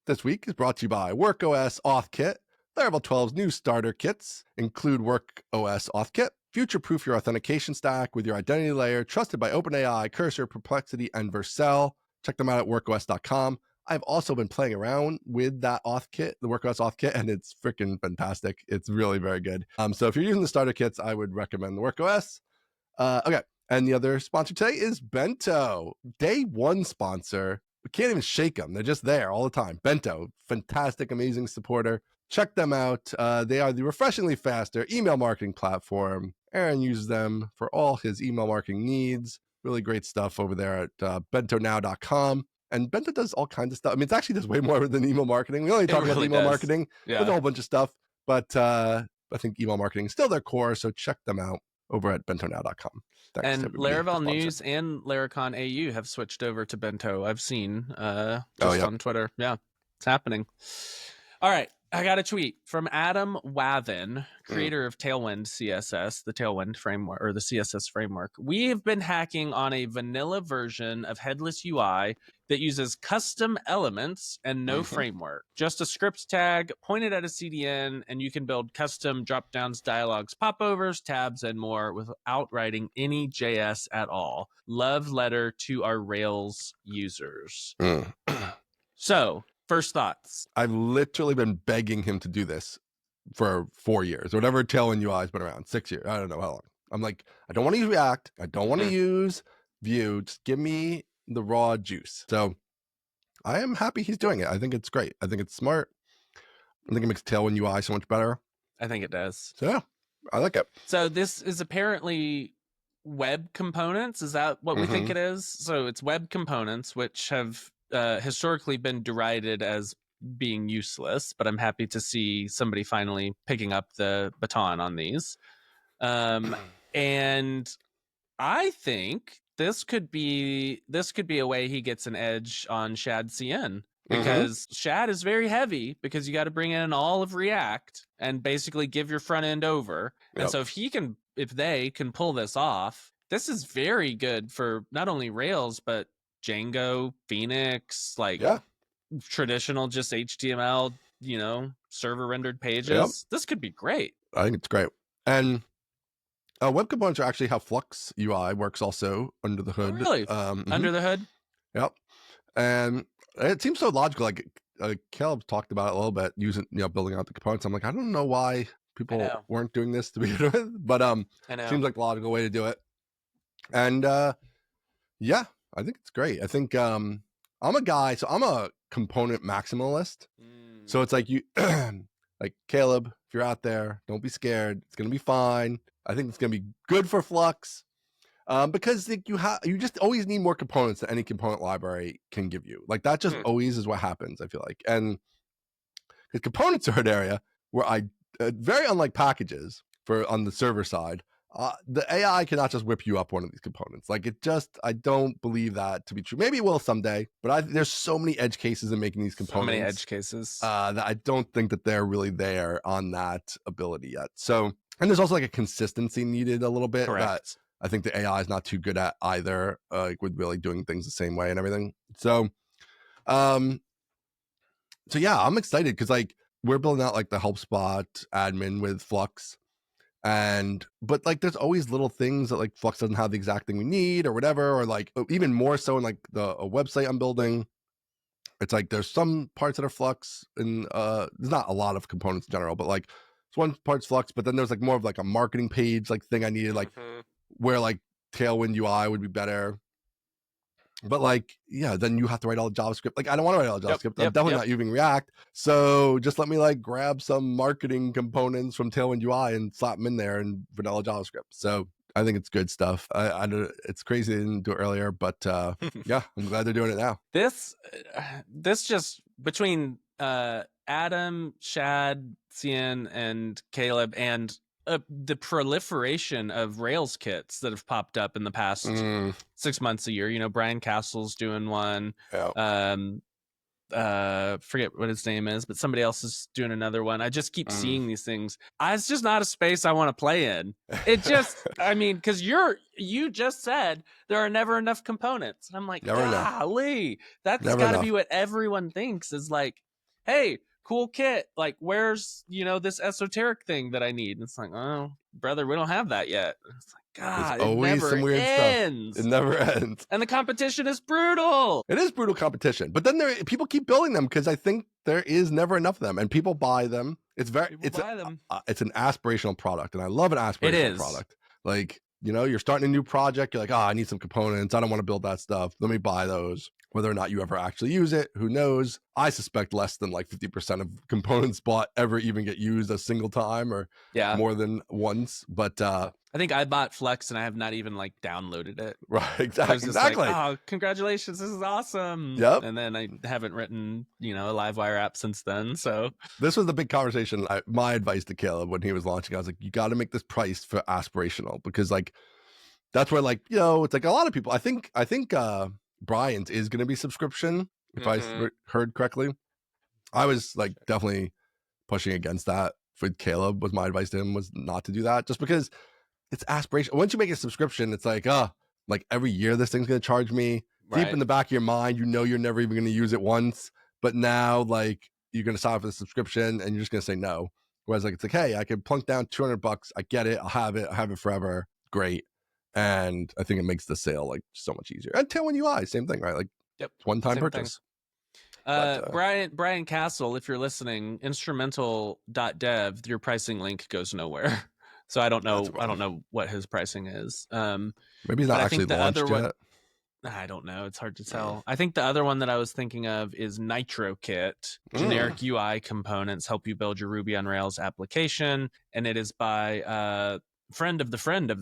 This week is brought to you by WorkOS AuthKit, Laravel 12's new starter kits include Work OS Auth Kit. Future-proof your authentication stack with your identity layer, trusted by OpenAI, Cursor, Perplexity, and Vercel. Check them out at workos.com. I've also been playing around with that auth kit, the WorkOS auth kit, and it's freaking fantastic. It's really very good. So if you're using the starter kits, I would recommend the WorkOS. Okay, and the other sponsor today is Bento. Day one sponsor. We can't even shake them. They're just there all the time. Bento, fantastic, amazing supporter. Check them out. They are the refreshingly faster email marketing platform. Aaron uses them for all his email marketing needs. Really great stuff over there at bentonow.com. And Bento does all kinds of stuff. I mean, it actually does way more than email marketing. We only talk about email marketing with a whole bunch of stuff. But I think email marketing is still their core. So check them out over at bentonow.com. Thanks, and Laravel News and Laracon AU have switched over to Bento. I've seen on Twitter. Yeah, it's happening. All right. I got a tweet from Adam Wathen, creator of Tailwind CSS, the Tailwind framework, or the CSS framework. We have been hacking on a vanilla version of headless UI that uses custom elements and no framework. Just a script tag pointed at a CDN, and you can build custom drop-downs, dialogues, popovers, tabs, and more without writing any JS at all. Love letter to our Rails users. So, first thoughts. I've literally been begging him to do this for 4 years, or whatever Tailwind UI has been around, 6 years. I don't know how long. I'm like, I don't want to use React. I don't want to use Vue. Just give me the raw juice. So I am happy he's doing it. I think it's great. I think it's smart. I think it makes Tailwind UI so much better. I think it does. So yeah, I like it. So this is apparently web components. Is that what we think it is? So it's web components, which have historically been derided as being useless, but I'm happy to see somebody finally picking up the baton on these. And I think this could be a way he gets an edge on Shad CN, because Shad is very heavy, because you got to bring in all of React and basically give your front end over. And so if they can pull this off, this is very good for not only Rails, but Django, Phoenix, traditional just HTML, server rendered pages. This could be great. I think it's great. And web components are actually how Flux UI works also under the hood. Oh, really? Under the hood? Yep. And it seems so logical. Like Caleb talked about it a little bit, using, building out the components. I'm like, I don't know why people weren't doing this to begin with, but it seems like the logical way to do it. And yeah, I think it's great. I think I'm a component maximalist. So it's like like Caleb, if you're out there, don't be scared. It's gonna be fine. I think it's gonna be good for Flux, because you just always need more components than any component library can give you. Like that just always is what happens, I feel like. And because components are an area where very unlike packages on the server side. The AI cannot just whip you up one of these components. I don't believe that to be true. Maybe it will someday, but there's so many edge cases in making these components. So many edge cases. That I don't think that they're really there on that ability yet. So, and there's also a consistency needed a little bit. Correct. That I think the AI is not too good at either, with really doing things the same way and everything. So yeah, I'm excited because we're building out the HelpSpot admin with Flux. But there's always little things that Flux doesn't have the exact thing we need or whatever, or even more so in a website I'm building. It's there's some parts that are Flux, and there's not a lot of components in general, but one part's Flux, but then there's more of a marketing page thing I needed, where Tailwind UI would be better. But then you have to write all the JavaScript. I don't want to write all the JavaScript. I'm definitely not using React. So just let me grab some marketing components from Tailwind UI and slap them in there in vanilla JavaScript. So I think it's good stuff. It's crazy they didn't do it earlier, but yeah, I'm glad they're doing it now. This just between Adam, Shad, Cian, and Caleb, and the proliferation of Rails kits that have popped up in the past 6 months, a year. Brian Castle's doing one. Forget what his name is, but somebody else is doing another one. I just keep seeing these things. It's just not a space I want to play in. It just, because you just said there are never enough components. And I'm like, golly, that's got to be what everyone thinks is hey, cool kit. Like, where's, this esoteric thing that I need? And it's like, oh, brother, we don't have that yet. And it's like, There's God, it always never some weird ends. stuff. It never ends. And the competition is brutal. It is brutal competition. But then people keep building them because I think there is never enough of them. And people buy them. It's an aspirational product. And I love an aspirational product. Like, you're starting a new project. You're like, I need some components. I don't want to build that stuff. Let me buy those. Whether or not you ever actually use it, who knows? I suspect less than like 50% of components bought ever even get used a single time or more than once. But I think I bought Flex and I have not even like downloaded it. Right, exactly. Like, oh, congratulations, this is awesome. Yep. And then I haven't written, a Livewire app since then. So this was the big conversation. My advice to Caleb when he was launching, I was like, you got to make this price for aspirational, because like that's where like, it's like a lot of people. I think Brian's is going to be subscription, if I heard correctly. I was like definitely pushing against that for Caleb. Was my advice to him was not to do that, just because it's aspiration. Once you make a subscription, it's like, like every year this thing's going to charge me. Right. Deep in the back of your mind, you're never even going to use it once. But now, like, you're going to sign up for the subscription and you're just going to say no. Whereas like, it's like, hey, I can plunk down $200. I get it. I'll have it forever. Great. And I think it makes the sale like so much easier. And Tailwind UI, same thing, right? Like, one-time purchase. Brian Castle, if you're listening, instrumental.dev, your pricing link goes nowhere. So I don't know. I don't know what his pricing is. Maybe he's not actually launched yet. I don't know. It's hard to tell. I think the other one that I was thinking of is Nitro Kit. Generic UI components help you build your Ruby on Rails application, and it is by friend of the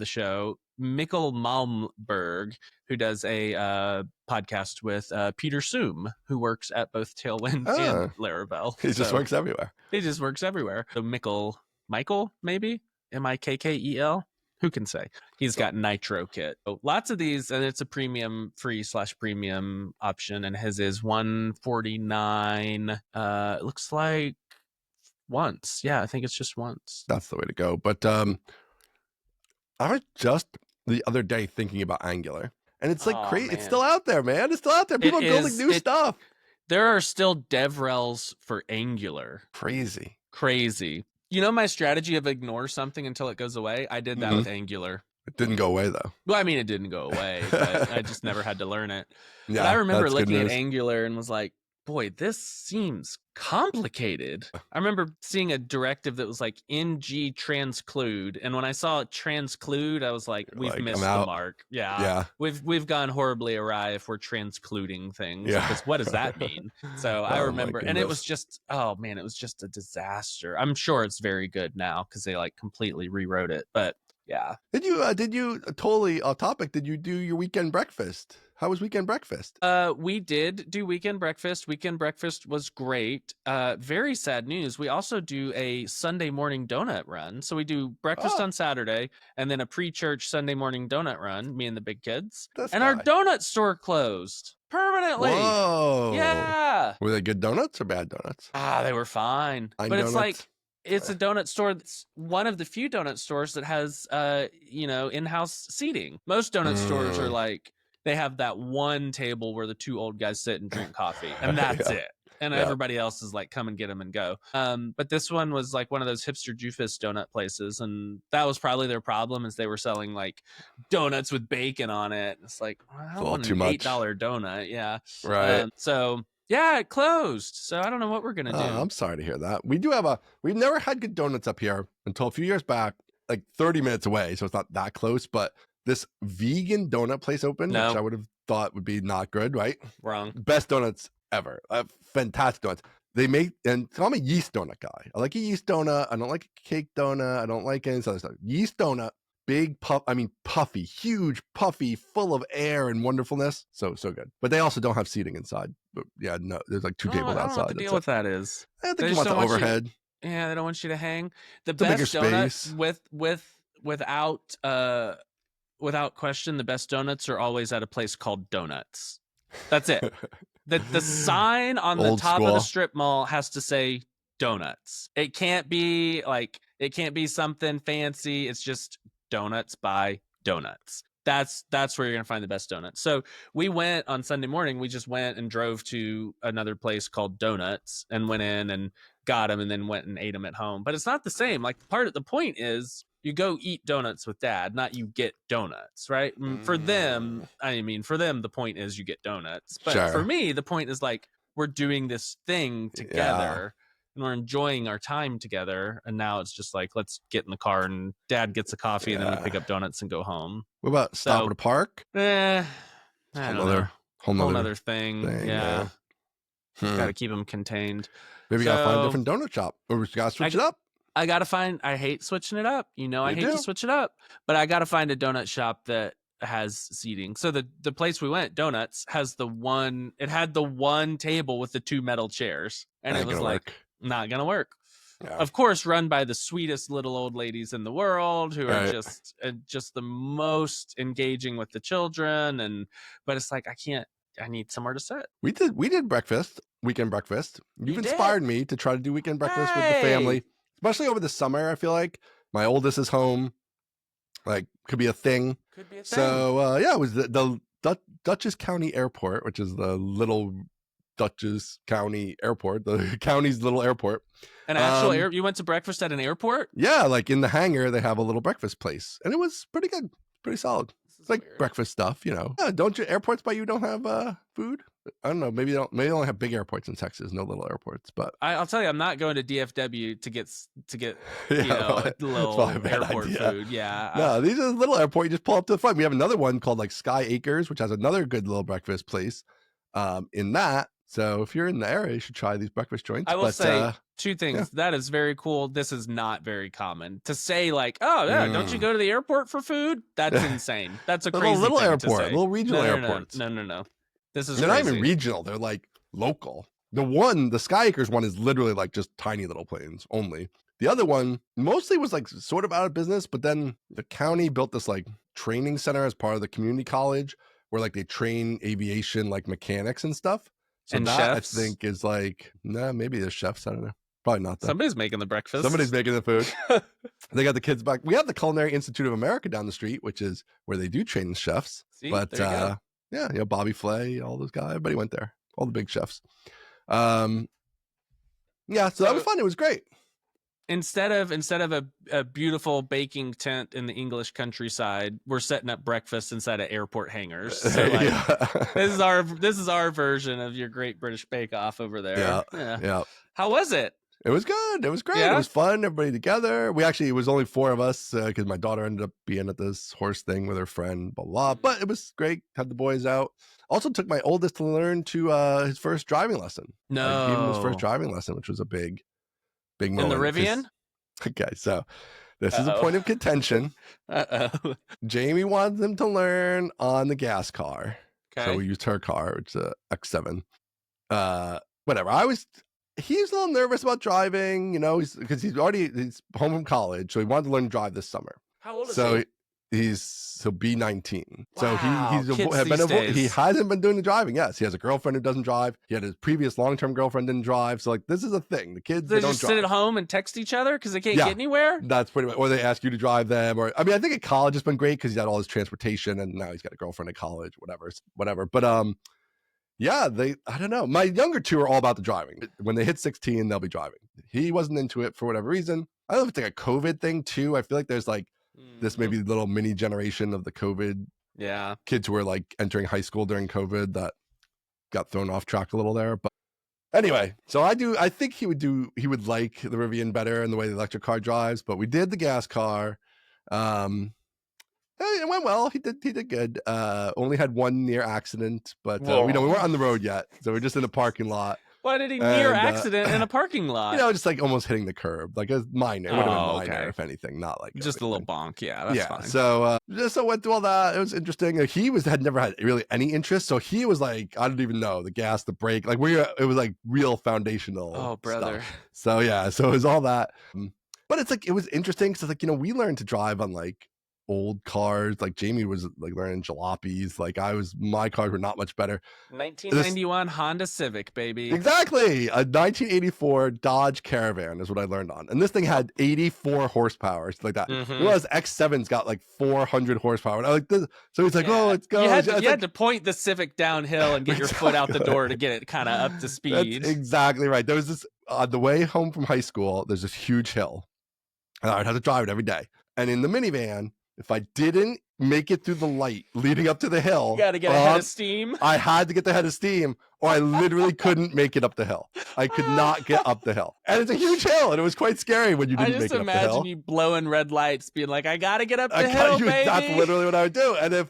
show, Mikkel Malmberg, who does a podcast with Peter Soom, who works at both Tailwind and Laravel. He just works everywhere. So Michael, maybe? Mikkel? Who can say? He's got Nitro Kit. So lots of these, and it's a premium free/premium option, and his is $149. It looks like once. Yeah, I think it's just once. That's the way to go. But I was just the other day thinking about Angular, and it's like crazy. It's still out there, man. It's still out there. People are building new stuff. There are still DevRels for Angular. Crazy. My strategy of ignore something until it goes away? I did that with Angular. It didn't go away, though. Well, I mean, it didn't go away, but I just never had to learn it. Yeah, but I remember looking at Angular and was like, boy, this seems complicated. I remember seeing a directive that was like ng transclude, and when I saw transclude, I was like, we've missed the mark. Yeah. We've gone horribly awry if we're transcluding things. Yeah. Because what does that mean? So I remember, and it was just, it was just a disaster. I'm sure it's very good now because they like completely rewrote it, but yeah. Did you totally off topic? Did you do your weekend breakfast? How was weekend breakfast? We did do weekend breakfast. Weekend breakfast was great. Very sad news. We also do a Sunday morning donut run. So we do breakfast on Saturday and then a pre-church Sunday morning donut run, me and the big kids. Our donut store closed permanently. Whoa. Yeah. Were they good donuts or bad donuts? They were fine. But it's like, it's a donut store that's one of the few donut stores that has, in-house seating. Most donut stores are like, they have that one table where the two old guys sit and drink coffee, and that's it. And everybody else is like, come and get them and go. But this one was like one of those hipster Jufus donut places, and that was probably their problem, is they were selling like donuts with bacon on it. It's like, I don't want an $8 donut. Yeah. Right. So yeah, it closed. So I don't know what we're gonna do. I'm sorry to hear that. We've never had good donuts up here until a few years back, like 30 minutes away. So it's not that close, but this vegan donut place opened, which I would have thought would be not good, right? Wrong. Best donuts ever. Fantastic donuts. So I'm a yeast donut guy. I like a yeast donut. I don't like a cake donut. I don't like any other stuff. Yeast donut, puffy, huge, puffy, full of air and wonderfulness. So good. But they also don't have seating inside. But yeah, no, there's like two tables outside. I don't know what the deal with that is. I think you want the overhead. They don't want you to hang. The best donuts without question, the best donuts are always at a place called Donuts. That's it. The sign on the top of the strip mall has to say Donuts. It can't be something fancy. It's just Donuts by Donuts. that's where you're gonna find the best donuts. So we went on Sunday morning. We just went and drove to another place called Donuts and went in and got them, and then went and ate them at home. But it's not the same. Like the point is you go eat donuts with dad, not you get donuts, right? For them, the point is you get donuts. But for me, the point is like we're doing this thing together. And we're enjoying our time together, and now it's just like let's get in the car and dad gets a coffee and then we pick up donuts and go home. What about stop at a park? I don't know. Whole nother thing. Yeah. Got to keep them contained. Maybe you gotta find a different donut shop, or we gotta switch it up. I hate switching it up. I hate to switch it up, but I gotta find a donut shop that has seating. So the place we went, Donuts, had the one table with the 2 metal chairs, and it was like not gonna work. Yeah. Of course, run by the sweetest little old ladies in the world who are just the most engaging with the children, but it's like I need somewhere to sit. We did breakfast, weekend breakfast. You've inspired me to try to do weekend breakfast with the family, especially over the summer. I feel like my oldest is home, like could be a thing. So it was the Dutchess County Airport, which is the little Dutchess County Airport, the county's little airport. An actual you went to breakfast at an airport? Yeah, like in the hangar, they have a little breakfast place, and it was pretty good, pretty solid. It's like weird. Breakfast stuff, Yeah, don't you airports by you don't have food? I don't know. Maybe they only have big airports in Texas, no little airports. But I'll tell you, I'm not going to DFW to get a little airport food. Yeah, no, these are little airport. You just pull up to the front. We have another one called like Sky Acres, which has another good little breakfast place. In that. So if you're in the area, you should try these breakfast joints. I will say 2 things. Yeah. That is very cool. This is not very common to say like, oh yeah, don't you go to the airport for food? That's insane. That's a crazy little thing airport, to say. Little regional airports. No. This is they're crazy. Not even regional. They're like local. The Sky Acres one is literally like just tiny little planes only. The other one mostly was like sort of out of business, but then the county built this like training center as part of the community college where like they train aviation like mechanics and stuff. So and that chefs? I think is like, maybe the chefs. I don't know. Probably not though. Somebody's making the breakfast. Somebody's making the food. They got the kids back. We have the Culinary Institute of America down the street, which is where they do train chefs. See, but Bobby Flay, all those guys, everybody went there. All the big chefs. So that was fun. It was great. Instead of a beautiful baking tent in the English countryside, we're setting up breakfast inside of airport hangars. So like, this is our version of your Great British Bake Off over there. Yeah. How was it? It was good. It was great. Yeah? It was fun. Everybody together. It was only 4 of us because my daughter ended up being at this horse thing with her friend, blah, blah, blah. But it was great. Had the boys out. Also took my oldest to learn his first driving lesson. No. I gave him his first driving lesson, which was a big moment. In the Rivian? Okay, so this is a point of contention. Jamie wanted him to learn on the gas car. Okay. So we used her car, which is a X7. Whatever. He's a little nervous about driving, because he's home from college, so he wanted to learn to drive this summer. How old is he? He'll be 19. Wow, So he hasn't been doing the driving. Yes, he has a girlfriend who doesn't drive. He had his previous long-term girlfriend didn't drive. So like this is a thing. The kids they don't just drive. Sit at home and text each other because they can't get anywhere. That's pretty much. Or they ask you to drive them. Or I think at college it's been great because he's had all his transportation and now he's got a girlfriend at college. Whatever. But I don't know. My younger 2 are all about the driving. When they hit 16, they'll be driving. He wasn't into it for whatever reason. I don't know if it's like a COVID thing too. I feel like there's like this maybe little mini generation of the COVID kids who were like entering high school during COVID that got thrown off track a little there. But anyway, so I think he would like the Rivian better and the way the electric car drives, but we did the gas car. It went well. He did good. Only had 1 near accident, but we weren't on the road yet, so we're just in a parking lot. Why did he near accident in a parking lot? Just like almost hitting the curb, like a minor. It would have been minor, if anything, not like just a little bonk. Yeah, that's fine. So just went through all that. It was interesting. He had never had really any interest, so he was like, I don't even know the gas, the brake. Like it was like real foundational. Oh, brother. Stuff. So it was all that. But it's like it was interesting because like we learned to drive on like old cars. Like Jamie was like learning jalopies. Like my cars were not much better. 1991 Honda Civic, baby. Exactly. A 1984 Dodge Caravan is what I learned on. And this thing had 84 horsepower, like that. Mhm. You realize X7's got like 400 horsepower. I like this. So he's like, oh, let's go. You had to point the Civic downhill and get your foot out the door to get it kind of up to speed. That's exactly right. There was this, on the way home from high school, there's this huge hill. And I'd have to drive it every day. And in the minivan, if I didn't make it through the light leading up to the hill, You got to get a head of steam. I had to get the head of steam, or I literally couldn't make it up the hill. I could not get up the hill. And it's a huge hill, and it was quite scary when you didn't make it up the hill. I just imagine you blowing red lights, being like, I got to get up the hill, baby. That's literally what I would do. And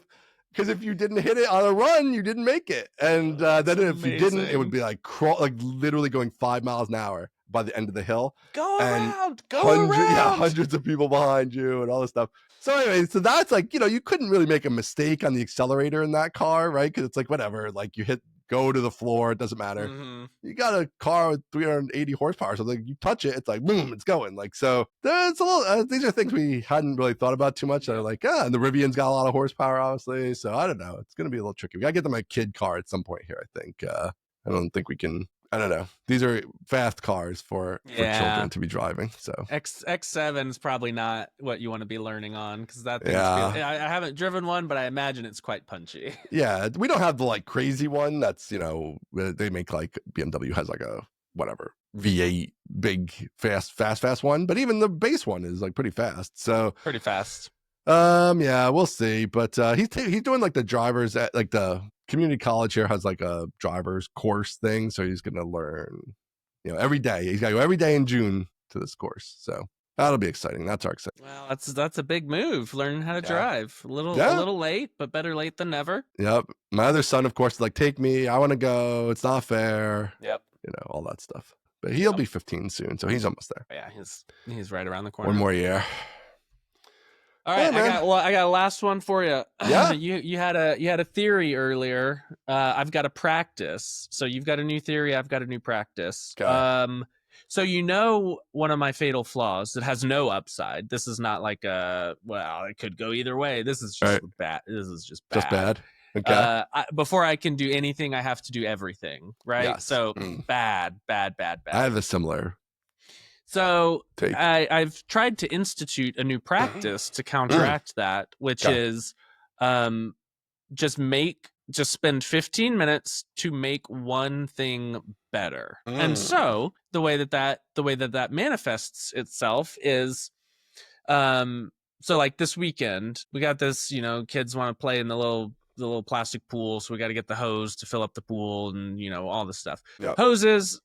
because if you didn't hit it on a run, you didn't make it. And then if you didn't, it would be like literally going 5 miles an hour by the end of the hill. Go around. Yeah, hundreds of people behind you and all this stuff. So anyway, so that's like, you couldn't really make a mistake on the accelerator in that car, right? Because it's like, whatever, like you go to the floor, it doesn't matter. Mm-hmm. You got a car with 380 horsepower, so like you touch it, it's like, boom, it's going. Like, so there's a little, these are things we hadn't really thought about too much. They're like, and the Rivian's got a lot of horsepower, obviously. So I don't know. It's going to be a little tricky. We got to get them a kid car at some point here, I think. I don't think we can. I don't know. These are fast cars for children to be driving. So X7 is probably not what you want to be learning on, because that thing. Yeah. I haven't driven one, but I imagine it's quite punchy. Yeah, we don't have the like crazy one. That's they make like BMW has like a whatever V8 big fast one, but even the base one is like pretty fast. So pretty fast. Yeah, we'll see. But he's doing like the drivers at like the community college here has like a driver's course thing, so he's gonna learn every day. He's gotta go every day in June to this course, so that'll be exciting. That's our exciting. Well, that's a big move, learning how to drive. A little late, but better late than never. Yep. My other son, of course, is like, take me, I want to go, it's not fair. Yep. All that stuff. But he'll be 15 soon, so he's almost there. Yeah, he's right around the corner. One more year. All right, yeah, I got a last one for you. Yeah. you had a theory earlier. I've got a practice. So you've got a new theory, I've got a new practice. Okay. So one of my fatal flaws that has no upside. This is not like it could go either way. This is just bad. This is just bad. Just bad. Okay. Before I can do anything, I have to do everything, right? Yes. So bad. I have a similar. So I've tried to institute a new practice to counteract that, which is just spend 15 minutes to make one thing better. And so the way that manifests itself is so like this weekend we got this, kids want to play in the little plastic pool, so we got to get the hose to fill up the pool and all this stuff. Yep. Hoses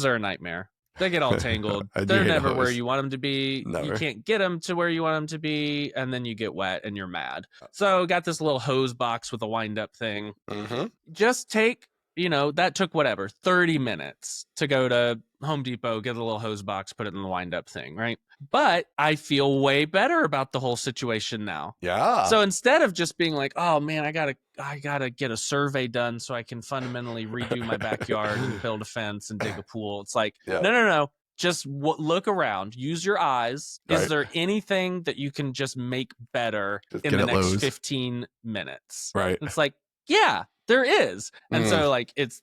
are a nightmare. They get all tangled. They're never where you want them to be. Never. You can't get them to where you want them to be, and then you get wet and you're mad. So got this little hose box with a wind-up thing. Mm-hmm. Just take, that took 30 minutes to go to Home Depot, get a little hose box, put it in the wind-up thing, right? But I feel way better about the whole situation now. Yeah. So instead of just being like, oh man, I gotta get a survey done so I can fundamentally redo my backyard and build a fence and dig a pool. It's like, no. Just look around. Use your eyes. Right. Is there anything that you can just make better in the next 15 minutes? Right. It's like, yeah, there is. And so like, it's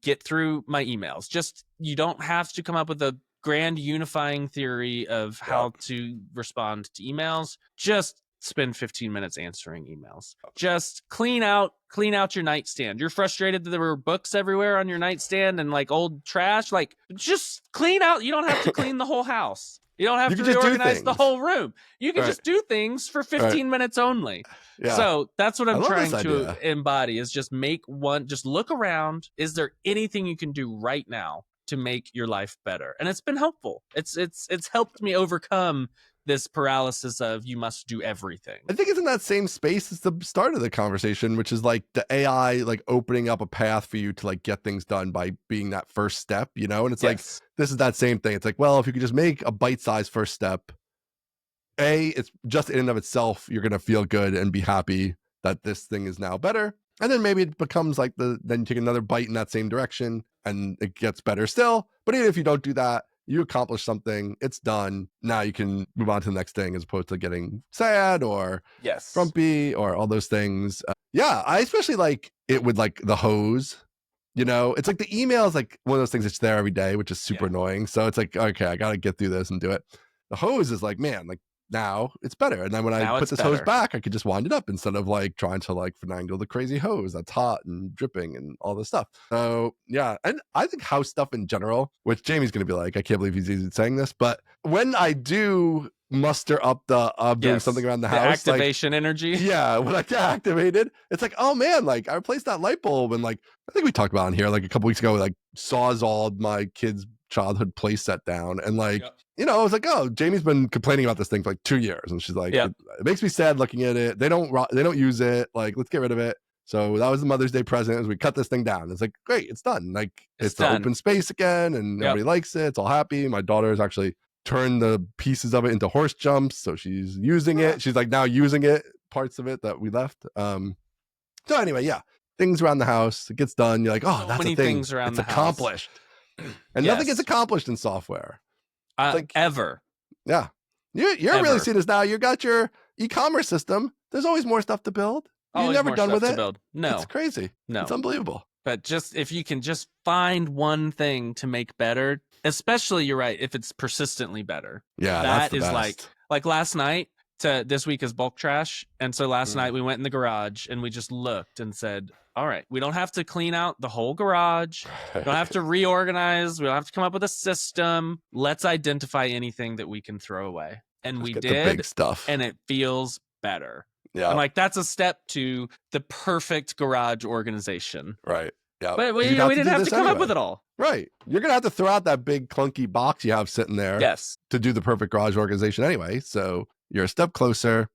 get through my emails. Just, you don't have to come up with a grand unifying theory of how to respond to emails. Just spend 15 minutes answering emails. Just clean out your nightstand. You're frustrated that there were books everywhere on your nightstand and like old trash. Like, just clean out. You don't have to clean the whole house. You don't have to reorganize the whole room. You can just do things for 15 minutes only. Yeah. So that's what I'm trying to embody, is just just look around. Is there anything you can do right now to make your life better? And it's been helpful. It's helped me overcome this paralysis of you must do everything. I think it's in that same space as the start of the conversation, which is like the AI like opening up a path for you to like get things done by being that first step, and it's like, this is that same thing. It's like, well, if you could just make a bite-sized first step, it's just in and of itself, you're going to feel good and be happy that this thing is now better. And then maybe it becomes like then you take another bite in that same direction and it gets better still. But even if you don't do that, you accomplish something, it's done. Now you can move on to the next thing as opposed to getting sad or Yes. grumpy or all those things. Yeah, I especially like it with like the hose. You know, it's like the email is like one of those things that's there every day, which is super annoying. So it's like, okay, I got to get through this and do it. The hose is like, man, like now it's better. And then when I put this hose back, I could just wind it up instead of like trying to like finagle the crazy hose that's hot and dripping and all this stuff. So yeah, and I think house stuff in general, which Jamie's going to be like, I can't believe he's even saying this, but when I do muster up the doing something around the house, activation energy. Yeah, when I get activated, it's like, oh man, like I replaced that light bulb, and like I think we talked about in here like a couple weeks ago, like sawzalled my kid's childhood play set down, and like you know, I was like, oh, Jamie's been complaining about this thing for like 2 years, and she's like, it makes me sad looking at it. They don't use it. Like, let's get rid of it. So that was the Mother's Day present, as we cut this thing down. It's like, great, it's done. Like it's an open space again, and everybody likes it. It's all happy. My daughter is actually turned the pieces of it into horse jumps, so she's using it. She's like now using it, parts of it that we left. So anyway, yeah, things around the house, it gets done. You're like, oh, that's many a thing. Things around it's the accomplished. And nothing gets accomplished in software. Like ever. Yeah. You're really seeing this now. You got your e-commerce system. There's always more stuff to build. You're never done with it. No. It's crazy. No. It's unbelievable. But just if you can just find one thing to make better, especially you're right, if it's persistently better. Yeah, that is like last night this week is bulk trash. And so last night we went in the garage and we just looked and said, all right, we don't have to clean out the whole garage. We don't have to reorganize. We don't have to come up with a system. Let's identify anything that we can throw away. And we did, the big stuff. And it feels better. Yeah. And like that's a step to the perfect garage organization. Right. Yeah. But we didn't have to come up with it all. Right. You're going to have to throw out that big clunky box you have sitting there to do the perfect garage organization anyway. So you're a step closer.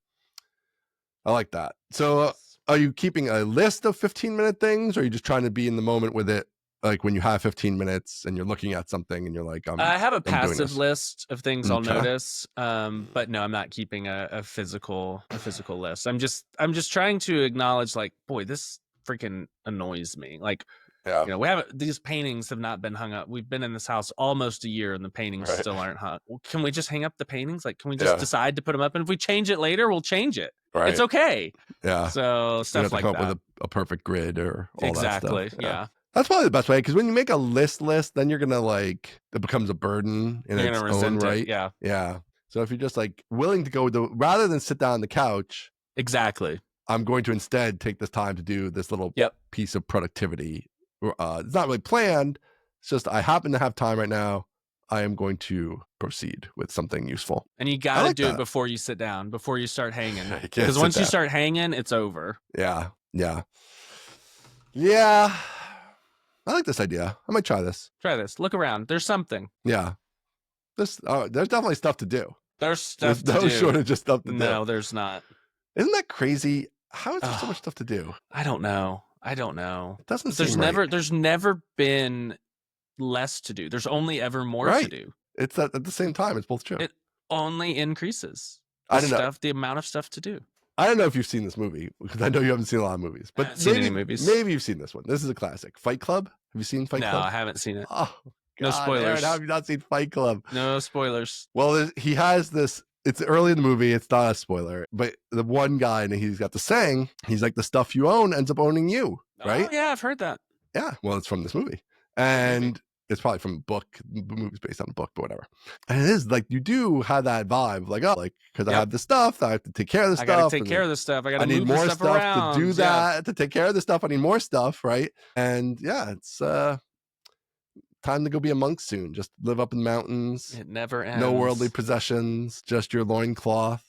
I like that. So are you keeping a list of 15-minute things, or are you just trying to be in the moment with it? Like when you have 15 minutes and you're looking at something and you're like, I have a passive list of things I'll notice. But no, I'm not keeping a physical list. I'm just trying to acknowledge like, boy, this freaking annoys me. Like, you know, these paintings have not been hung up. We've been in this house almost a year and the paintings still aren't hung. Well, can we just hang up the paintings? Like, can we just decide to put them up? And if we change it later, we'll change it. Right. It's okay. Yeah. So stuff like that. Come up with a perfect grid or all that stuff. Yeah. That's probably the best way, because when you make a list, then you're gonna like it becomes a burden in its own right. Yeah. So if you're just like willing to go rather than sit down on the couch, exactly, I'm going to instead take this time to do this little piece of productivity. It's not really planned. It's just I happen to have time right now. I am going to proceed with something useful. And you got to do it before you sit down, before you start hanging. Because once you start hanging, it's over. Yeah. I like this idea. I might try this. Try this. Look around. There's something. Yeah. There's definitely stuff to do. There's no shortage of stuff to do. No, there's not. Isn't that crazy? How is there so much stuff to do? I don't know. It doesn't seem right. There's never been less to do. There's only ever more to do. It's at the same time. It's both true. It only increases. The amount of stuff to do. I don't know if you've seen this movie, because I know you haven't seen a lot of movies. But any movies. Maybe you've seen this one. This is a classic. Fight Club. Have you seen Fight Club? No, I haven't seen it. Oh, God, no spoilers. Aaron, how have you not seen Fight Club? No spoilers. Well, he has this. It's early in the movie. It's not a spoiler, but the one guy, and he's got the saying. He's like, the stuff you own ends up owning you, right? Oh, yeah, I've heard that. Yeah, well, it's from this movie, and it's probably from a book. The movie's based on a book, but whatever. And it is like you do have that vibe, like because I have this stuff, I have to take care of this stuff. I gotta take care of this stuff. I need more stuff around. To do that. To take care of this stuff, I need more stuff, right? And yeah, it's time to go be a monk soon. Just live up in the mountains. It never ends. No worldly possessions, just your loincloth.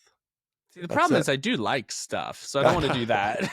See, the problem is I do like stuff, so I don't want to do that.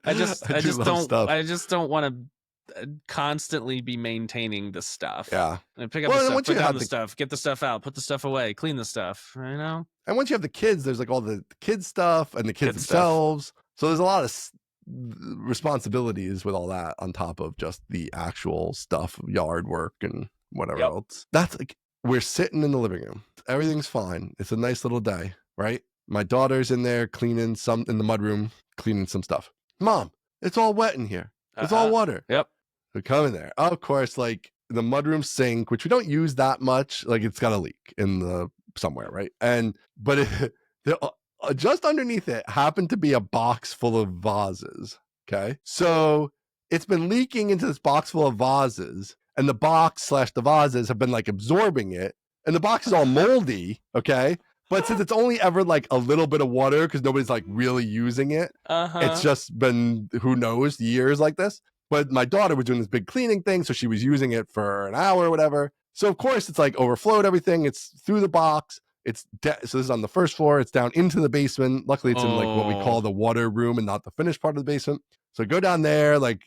I just don't want to constantly be maintaining the stuff. Yeah. And pick up the stuff, put down the stuff, get the stuff out, put the stuff away, clean the stuff, you know? And once you have the kids, there's like all the kids stuff and the kids themselves. So there's a lot of responsibilities with all that on top of just the actual stuff, yard work and whatever else. That's like, we're sitting in the living room. Everything's fine. It's a nice little day, right? My daughter's in there cleaning in the mudroom, cleaning some stuff. Mom, it's all wet in here. It's all water. Yep. We come in there. Of course, like the mudroom sink, which we don't use that much, like it's got a leak in the somewhere, right? But just underneath it happened to be a box full of vases. Okay, so it's been leaking into this box full of vases, and the box / the vases have been like absorbing it, and the box is all moldy. Okay, but since it's only ever like a little bit of water because nobody's like really using it, it's just been, who knows, years like this. But my daughter was doing this big cleaning thing, so she was using it for an hour or whatever. So of course it's like overflowed everything. It's through the box. So this is on the first floor. It's down into the basement. Luckily, it's in like what we call the water room and not the finished part of the basement. So go down there, like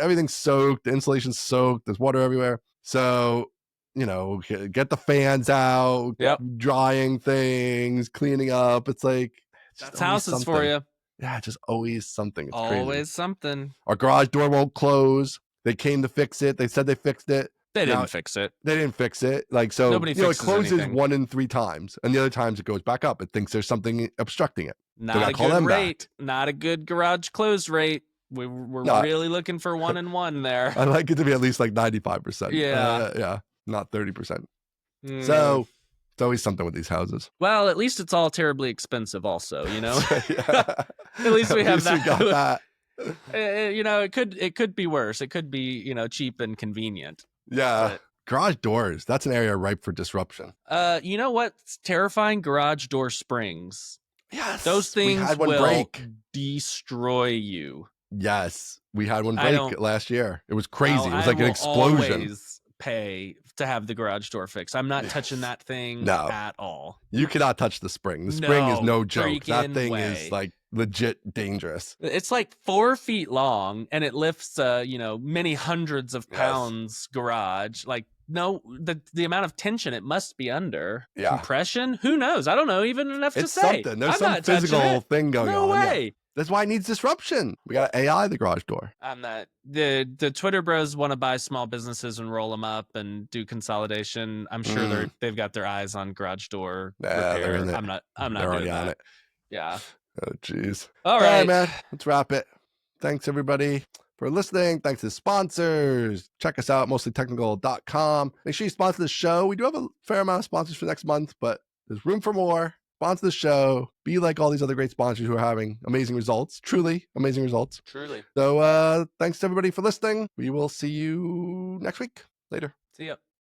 everything's soaked, the insulation's soaked, there's water everywhere. So, get the fans out, drying things, cleaning up. It's like, that's houses for you. Yeah, just always something. It's always crazy. Something. Our garage door won't close. They came to fix it. They said they fixed it. They didn't fix it. They didn't fix it. Like, so, nobody it closes anything. 1 in 3 times. And the other times it goes back up. It thinks there's something obstructing it. Not a good rate. Not a good garage close rate. We're really looking for 1 in 1 there. I like it to be at least like 95%. Yeah. Not 30%. So it's always something with these houses. Well, at least it's all terribly expensive also, At least we have that. We got that. It could be worse. It could be, cheap and convenient. Yeah. But garage doors, that's an area ripe for disruption. You know what's terrifying? Garage door springs. Yes. Those things we had one will break. Destroy you. Yes. We had one break last year. It was crazy. It was like an explosion. Always pay to have the garage door fixed. I'm not touching that thing at all. You cannot touch the spring. The spring is no joke. That thing way. Is like legit dangerous. It's like 4 feet long and it lifts many hundreds of pounds garage. Like, no, the amount of tension it must be under. Compression? Who knows? I don't know even enough to say. Something. There's some physical thing going on. No way. Yeah. That's why it needs disruption. We got AI the garage door. I'm not. The Twitter bros want to buy small businesses and roll them up and do consolidation. I'm sure they've got their eyes on garage door repair. I'm not doing on that. It. Yeah. Oh jeez. All right, man. Let's wrap it. Thanks everybody for listening. Thanks to sponsors. Check us out, mostlytechnical.com. Make sure you sponsor the show. We do have a fair amount of sponsors for next month, but there's room for more. Sponsor the show. Be like all these other great sponsors who are having amazing results. Truly amazing results. Truly. So thanks to everybody for listening. We will see you next week. Later. See ya.